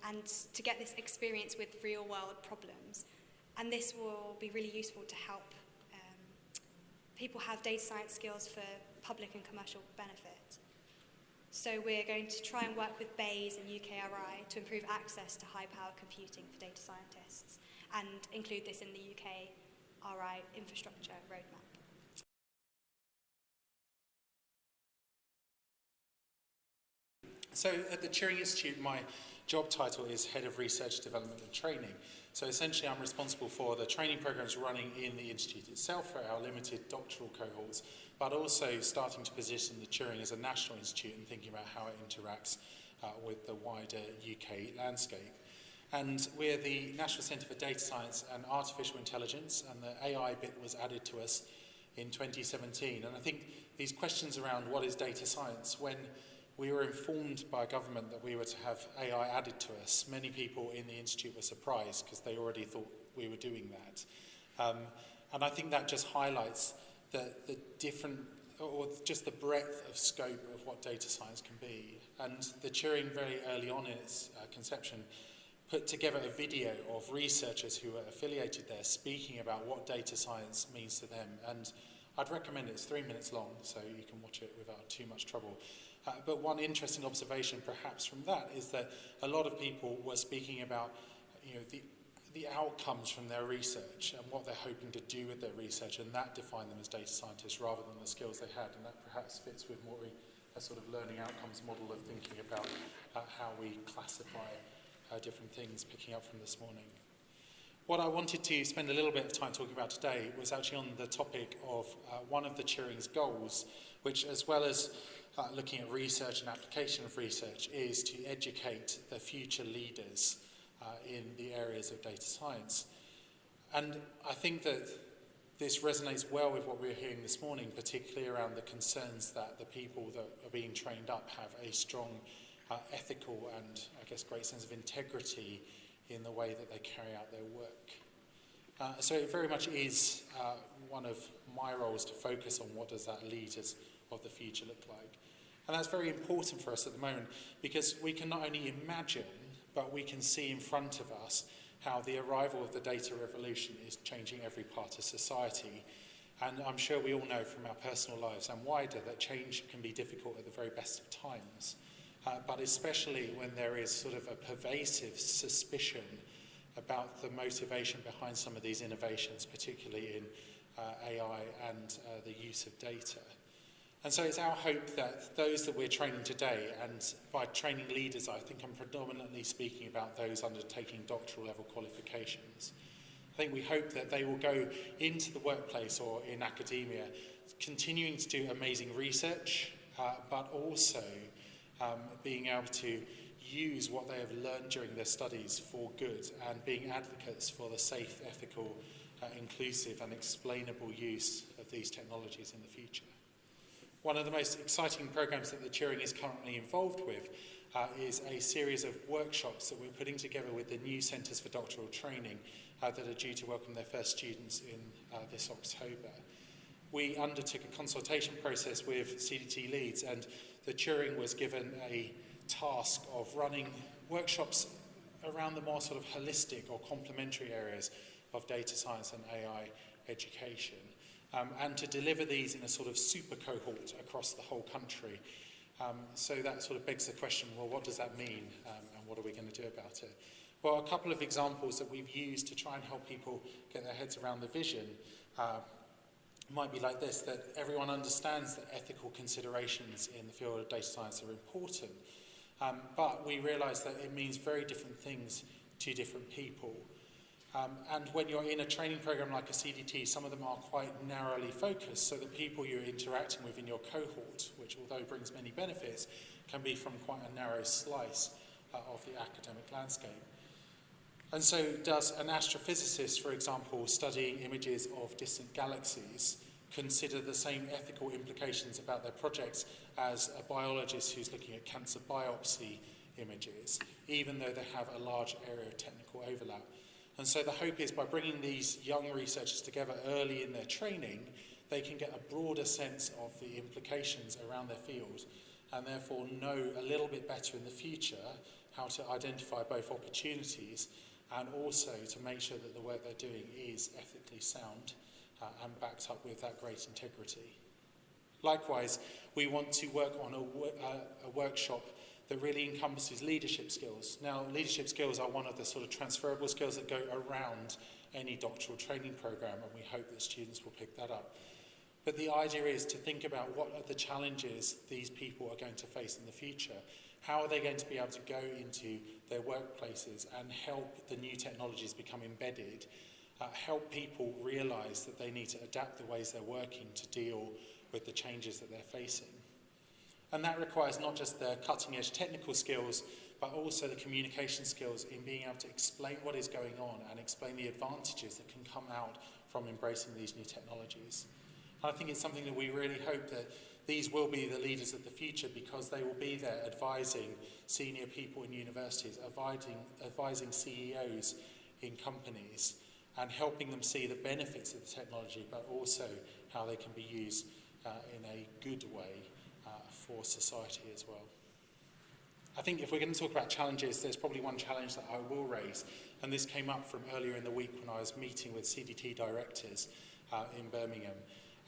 and to get this experience with real-world problems. And this will be really useful to help people have data science skills for public and commercial benefit. So we're going to try and work with BAYS and UKRI to improve access to high-power computing for data scientists and include this in the UKRI infrastructure roadmap. So at the Turing Institute, my job title is Head of Research, Development and Training. So essentially I'm responsible for the training programs running in the Institute itself for our limited doctoral cohorts, but also starting to position the Turing as a national institute and thinking about how it interacts with the wider UK landscape. And we're the National Centre for Data Science and Artificial Intelligence, and the AI bit was added to us in 2017. And I think these questions around what is data science, when we were informed by government that we were to have AI added to us, many people in the Institute were surprised because they already thought we were doing that. And I think that just highlights the different, or just the breadth of scope of what data science can be. And the Turing, very early on in its conception, put together a video of researchers who were affiliated there speaking about what data science means to them. And I'd recommend it. It's 3 minutes long, so you can watch it without too much trouble. But one interesting observation perhaps from that is that a lot of people were speaking about the outcomes from their research and what they're hoping to do with their research, and that defined them as data scientists rather than the skills they had. And that perhaps fits with more a sort of learning outcomes model of thinking about how we classify different things, picking up from this morning. What I wanted to spend a little bit of time talking about today was actually on the topic of one of the Turing's goals, which, as well as looking at research and application of research, is to educate the future leaders in the areas of data science. And I think that this resonates well with what we're hearing this morning, particularly around the concerns that the people that are being trained up have a strong ethical and, I guess, great sense of integrity in the way that they carry out their work. So it very much is one of my roles to focus on what does that leaders of the future look like. And that's very important for us at the moment, because we can not only imagine, but we can see in front of us how the arrival of the data revolution is changing every part of society. And I'm sure we all know from our personal lives and wider that change can be difficult at the very best of times. But especially when there is sort of a pervasive suspicion about the motivation behind some of these innovations, particularly in AI and the use of data. And so it's our hope that those that we're training today, and by training leaders, I think I'm predominantly speaking about those undertaking doctoral level qualifications. I think we hope that they will go into the workplace or in academia, continuing to do amazing research, but also being able to use what they have learned during their studies for good and being advocates for the safe, ethical, inclusive and explainable use of these technologies in the future. One of the most exciting programs that the Turing is currently involved with is a series of workshops that we're putting together with the new Centres for Doctoral Training that are due to welcome their first students in this October. We undertook a consultation process with CDT leads, and the Turing was given a task of running workshops around the more sort of holistic or complementary areas of data science and AI education, and to deliver these in a sort of super cohort across the whole country. So that sort of begs the question, well, what does that mean, and what are we going to do about it? Well, a couple of examples that we've used to try and help people get their heads around the vision might be like this, that everyone understands that ethical considerations in the field of data science are important, but we realise that it means very different things to different people. And when you're in a training program like a CDT, some of them are quite narrowly focused, so the people you're interacting with in your cohort, which although brings many benefits, can be from quite a narrow slice of the academic landscape. And so does an astrophysicist, for example, studying images of distant galaxies, consider the same ethical implications about their projects as a biologist who's looking at cancer biopsy images, even though they have a large area of technical overlap? And so the hope is by bringing these young researchers together early in their training, they can get a broader sense of the implications around their field, and therefore know a little bit better in the future how to identify both opportunities and also to make sure that the work they're doing is ethically sound and backed up with that great integrity. Likewise, we want to work on a workshop that really encompasses leadership skills. Now, leadership skills are one of the sort of transferable skills that go around any doctoral training program, and we hope that students will pick that up. But the idea is to think about what are the challenges these people are going to face in the future. How are they going to be able to go into their workplaces and help the new technologies become embedded, help people realise that they need to adapt the ways they're working to deal with the changes that they're facing. And that requires not just the cutting-edge technical skills, but also the communication skills in being able to explain what is going on and explain the advantages that can come out from embracing these new technologies. And I think it's something that we really hope that these will be the leaders of the future, because they will be there advising senior people in universities, advising CEOs in companies, and helping them see the benefits of the technology, but also how they can be used in a good way for society as well. I think if we're going to talk about challenges, there's probably one challenge that I will raise, and this came up from earlier in the week when I was meeting with CDT directors in Birmingham,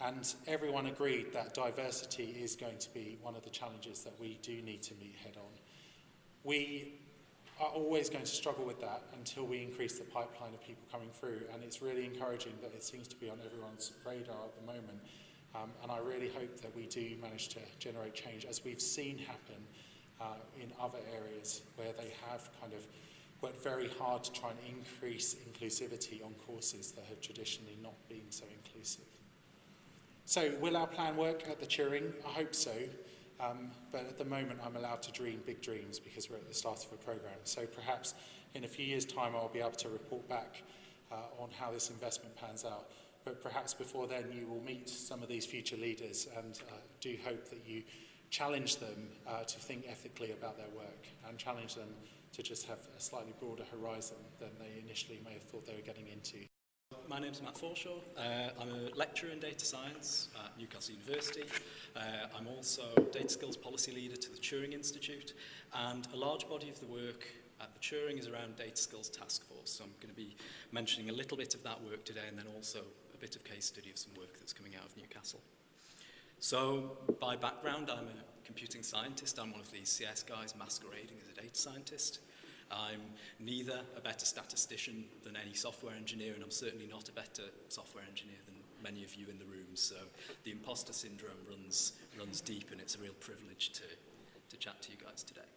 and everyone agreed that diversity is going to be one of the challenges that we do need to meet head on. We are always going to struggle with that until we increase the pipeline of people coming through, and it's really encouraging that it seems to be on everyone's radar at the moment. And I really hope that we do manage to generate change, as we've seen happen in other areas where they have kind of worked very hard to try and increase inclusivity on courses that have traditionally not been so inclusive. So will our plan work at the Turing? I hope so. But at the moment, I'm allowed to dream big dreams because we're at the start of a program. So perhaps in a few years' time, I'll be able to report back on how this investment pans out. But perhaps before then, you will meet some of these future leaders, and do hope that you challenge them to think ethically about their work, and challenge them to just have a slightly broader horizon than they initially may have thought they were getting into. My name's Matt Forshaw. I'm a lecturer in data science at Newcastle University. I'm also data skills policy leader to the Turing Institute, and a large body of the work at the Turing is around data skills task force. So I'm going to be mentioning a little bit of that work today, and then also a bit of case study of some work that's coming out of Newcastle. So by background, I'm a computing scientist. I'm one of these CS guys masquerading as a data scientist. I'm neither a better statistician than any software engineer, and I'm certainly not a better software engineer than many of you in the room. So the imposter syndrome runs deep, and it's a real privilege to chat to you guys today.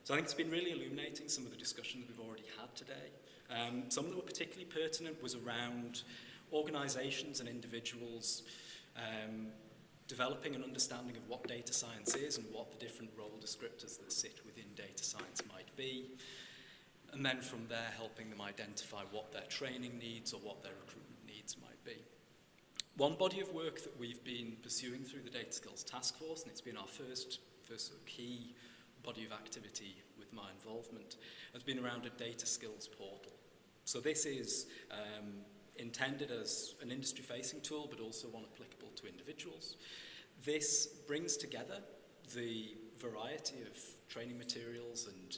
So I think it's been really illuminating, some of the discussions we've already had today. Some that were particularly pertinent was around organisations and individuals developing an understanding of what data science is and what the different role descriptors that sit within data science might be, and then from there helping them identify what their training needs or what their recruitment needs might be. One body of work that we've been pursuing through the Data Skills Task Force, and it's been our first sort of key body of activity with my involvement has been around a data skills portal. So this is intended as an industry-facing tool, but also one applicable to individuals. This brings together the variety of training materials and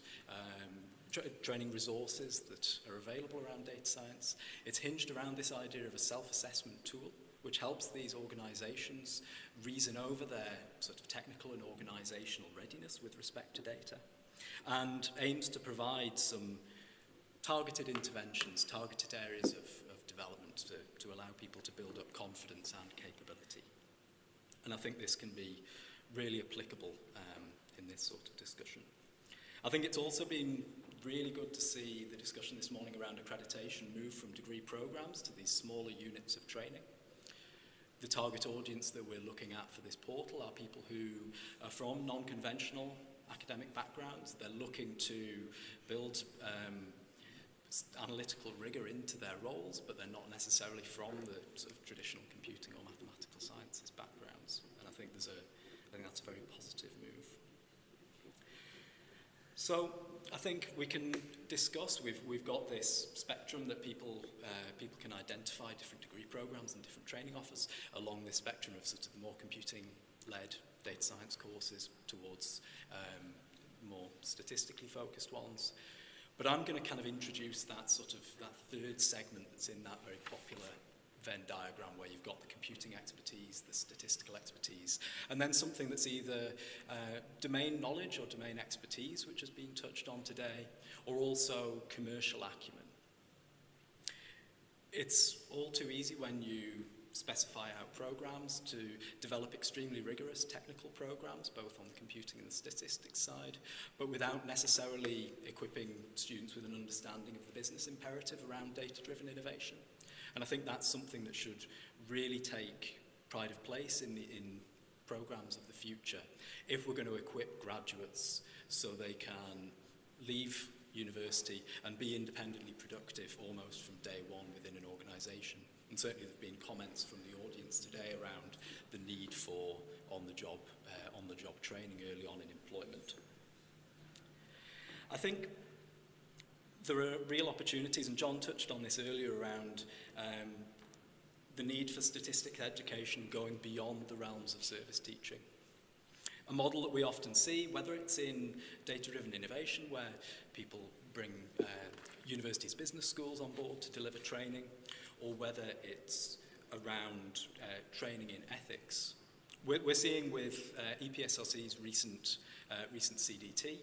training resources that are available around data science. It's hinged around this idea of a self-assessment tool, which helps these organisations reason over their sort of technical and organisational readiness with respect to data, and aims to provide some targeted interventions, targeted areas of development to allow people to build up confidence and capability. And I think this can be really applicable in this sort of discussion. I think it's also been really good to see the discussion this morning around accreditation move from degree programs to these smaller units of training. The target audience that we're looking at for this portal are people who are from non-conventional academic backgrounds. They're looking to build analytical rigour into their roles, but they're not necessarily from the sort of traditional computing or mathematical sciences backgrounds. And I think that's a very positive move. So I think we can discuss, we've got this spectrum that people can identify different degree programs and different training offers along this spectrum of sort of the more computing-led data science courses towards more statistically focused ones. But I'm going to kind of introduce that third segment that's in that very popular Venn diagram, where you've got the computing expertise, the statistical expertise, and then something that's either domain knowledge or domain expertise, which has been touched on today, or also commercial acumen. It's all too easy when you specify out programs to develop extremely rigorous technical programs, both on the computing and the statistics side, but without necessarily equipping students with an understanding of the business imperative around data-driven innovation. And I think that's something that should really take pride of place in programs of the future, if we're going to equip graduates so they can leave university and be independently productive almost from day one within an organisation. And certainly there have been comments from the audience today around the need for on-the-job training early on in employment. I think there are real opportunities, and John touched on this earlier, around the need for statistics education going beyond the realms of service teaching. A model that we often see, whether it's in data-driven innovation, where people bring universities' business schools on board to deliver training, or whether it's around training in ethics. We're seeing with EPSRC's recent CDT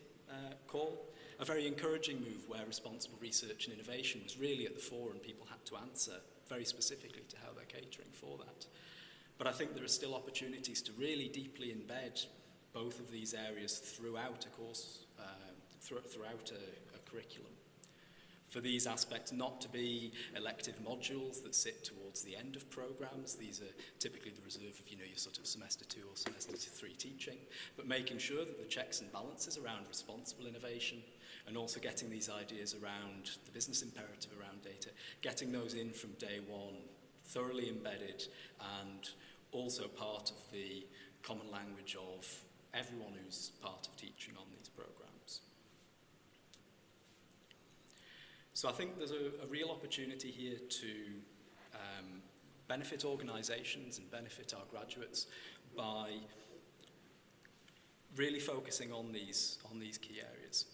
call, a very encouraging move where responsible research and innovation was really at the fore, and people had to answer very specifically to how they're catering for that. But I think there are still opportunities to really deeply embed both of these areas throughout a course, throughout a curriculum. For these aspects not to be elective modules that sit towards the end of programs. These are typically the reserve of, your sort of semester 2 or semester 3 teaching, but making sure that the checks and balances around responsible innovation, and also getting these ideas around the business imperative around data, getting those in from day one, thoroughly embedded, and also part of the common language of everyone who's part of teaching on these programs. So I think there's a real opportunity here to benefit organisations and benefit our graduates by really focusing on these key areas.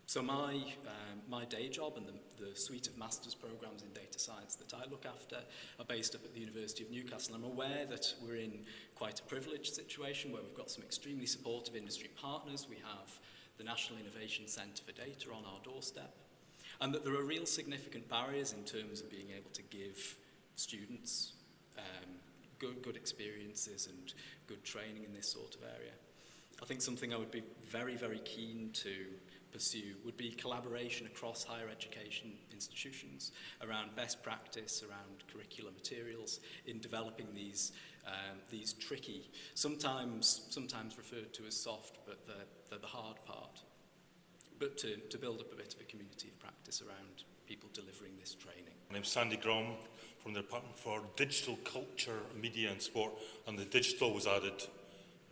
So my day job and the suite of master's programs in data science that I look after are based up at the University of Newcastle. I'm aware that we're in quite a privileged situation where we've got some extremely supportive industry partners. We have the National Innovation Centre for Data on our doorstep, and that there are real significant barriers in terms of being able to give students good experiences and good training in this sort of area. I think something I would be very, very keen to pursue would be collaboration across higher education institutions around best practice, around curricular materials, in developing these tricky, sometimes referred to as soft, but they're the hard part. But to build up a bit of a community of practice around people delivering this training. My name's Sandy Grom from the Department for Digital Culture, Media and Sport, and the digital was added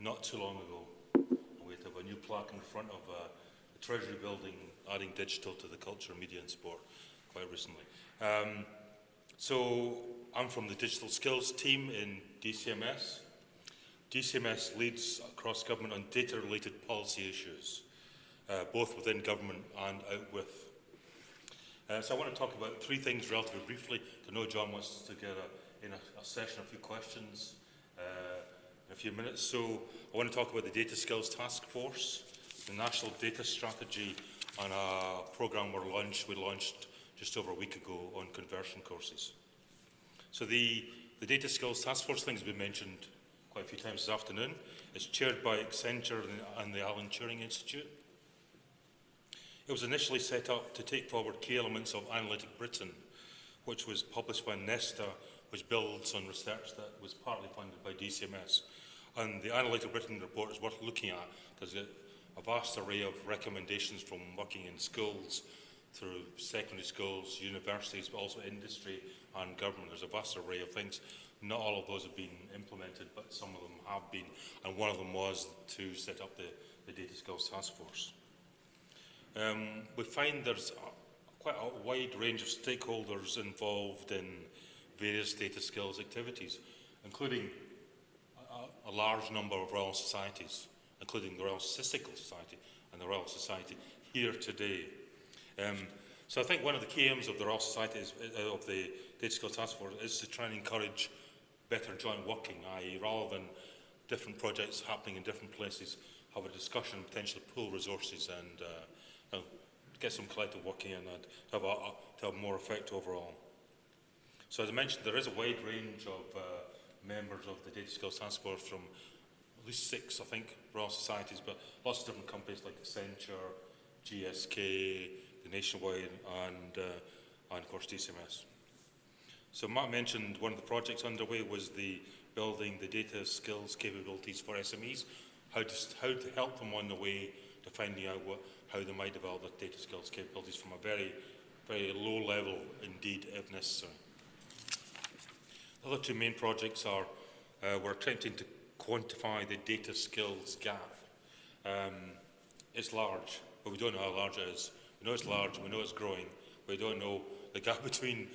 not too long ago. We have a new plaque in front of the Treasury building, adding digital to the culture, media and sport quite recently. So I'm from the digital skills team in DCMS. DCMS leads across government on data-related policy issues, both within government and out with. So I want to talk about three things relatively briefly. I know John wants to get in a session, a few questions in a few minutes. So I want to talk about the Data Skills Task Force, the National Data Strategy, and a programme we launched just over a week ago on conversion courses. So the Data Skills Task Force thing has been mentioned quite a few times this afternoon. It's chaired by Accenture and the Alan Turing Institute. It was initially set up to take forward key elements of Analytic Britain, which was published by Nesta, which builds on research that was partly funded by DCMS. And the Analytic Britain report is worth looking at. There's a vast array of recommendations from working in schools, through secondary schools, universities, but also industry and government. There's a vast array of things. Not all of those have been implemented, but some of them have been. And one of them was to set up the Data Skills Task Force. We find there's quite a wide range of stakeholders involved in various data skills activities, including a large number of Royal Societies, including the Royal Statistical Society and the Royal Society here today. So I think one of the key aims of the Royal Society of the Data Skills Task Force is to try and encourage better joint working, i.e. rather than different projects happening in different places, have a discussion, potentially pool resources and get some collective working and to have more effect overall. So as I mentioned, there is a wide range of members of the Data Skills Task Force from at least 6, I think, Royal Societies, but lots of different companies like Accenture, GSK, the Nationwide, and of course DCMS. So Matt mentioned one of the projects underway was the building the data skills capabilities for SMEs, how to help them on the way to finding out how they might develop their data skills capabilities from a very, very low level indeed, if necessary. The other two main projects are we're attempting to quantify the data skills gap. It's large, but we don't know how large it is. We know it's large, we know it's growing, but we don't know the gap between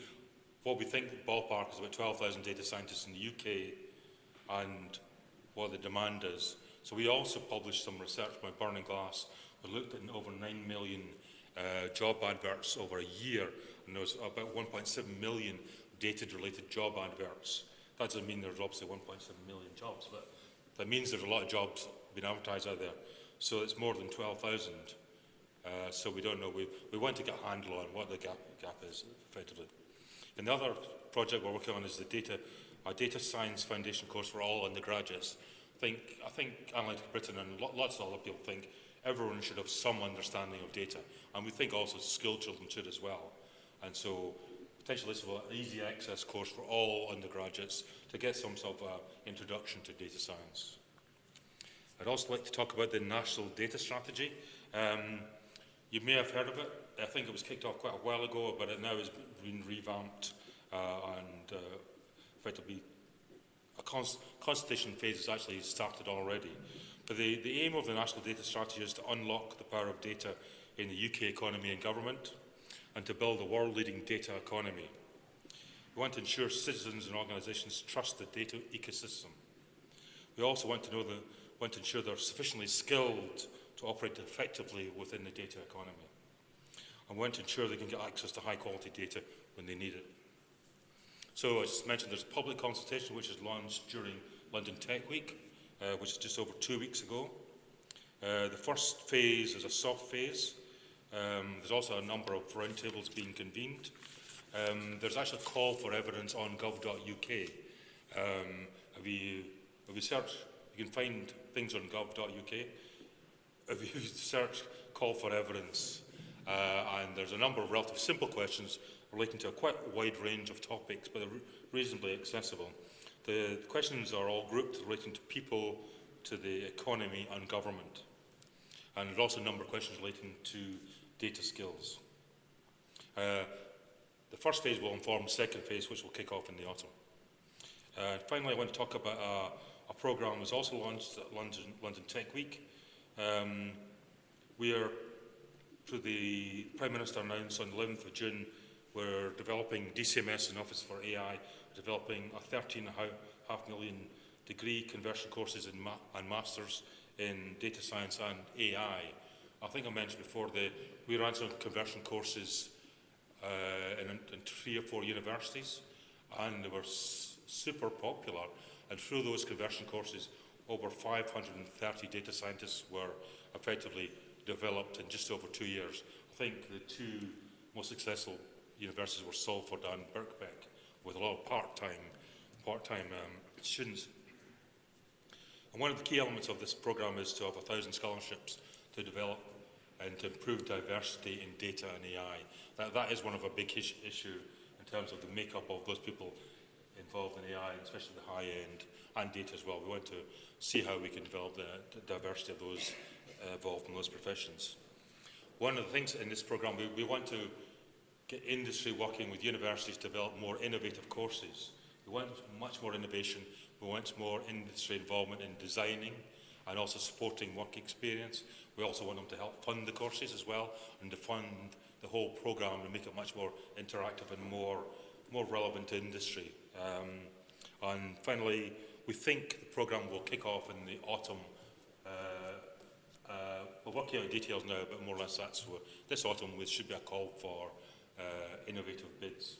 what we think the ballpark is about 12,000 data scientists in the UK and what the demand is. So we also published some research by Burning Glass. We looked at over 9 million job adverts over a year, and there was about 1.7 million data-related job adverts. That doesn't mean there's obviously 1.7 million jobs, but that means there's a lot of jobs being advertised out there. So it's more than 12,000. So we don't know. We want to get a handle on what the gap is, effectively. And the other project we're working on is a data science foundation course for all undergraduates. I think Analytic Britain and lots of other people think everyone should have some understanding of data. And we think also school children should as well. And so potentially this is an easy access course for all undergraduates to get some sort of introduction to data science. I'd also like to talk about the National Data Strategy. You may have heard of it. I think it was kicked off quite a while ago, but it now has been revamped and effectively a consultation phase has actually started already. But the aim of the National Data Strategy is to unlock the power of data in the UK economy and government and to build a world-leading data economy. We want to ensure citizens and organisations trust the data ecosystem. We also want to ensure they're sufficiently skilled to operate effectively within the data economy. And we want to ensure they can get access to high-quality data when they need it. So, as mentioned, there's a public consultation which was launched during London Tech Week, which is just over 2 weeks ago. The first phase is a soft phase. There's also a number of roundtables being convened. There's actually a call for evidence on gov.uk. If you search, you can find things on gov.uk. If you search call for evidence, and there's a number of relatively simple questions relating to a quite wide range of topics, but they're reasonably accessible. The questions are all grouped relating to people, to the economy and government. And there's also a number of questions relating to data skills. The first phase will inform the second phase, which will kick off in the autumn. Finally, I want to talk about a programme that was also launched at London Tech Week. We are, through the Prime Minister announced on the 11th of June, we're developing DCMS and Office for AI, developing a 13.5 million degree conversion courses and masters in data science and AI. I think I mentioned before that we ran some conversion courses in 3 or 4 universities, and they were super popular. And through those conversion courses, over 530 data scientists were effectively developed in just over 2 years. I think the 2 most successful universities were Salford and Birkbeck, with a lot of part-time students. And one of the key elements of this programme is to have 1,000 scholarships to develop and to improve diversity in data and AI. That is one of a big issue in terms of the makeup of those people involved in AI, especially the high end, and data as well. We want to see how we can develop the diversity of those involved in those professions. One of the things in this programme, we want to get industry working with universities to develop more innovative courses. We want much more innovation. We want more industry involvement in designing and also supporting work experience. We also want them to help fund the courses as well, and to fund the whole programme and make it much more interactive and more relevant to industry. And finally, we think the programme will kick off in the autumn. We're working out details now, but more or less that's what this autumn should be a call for innovative bids.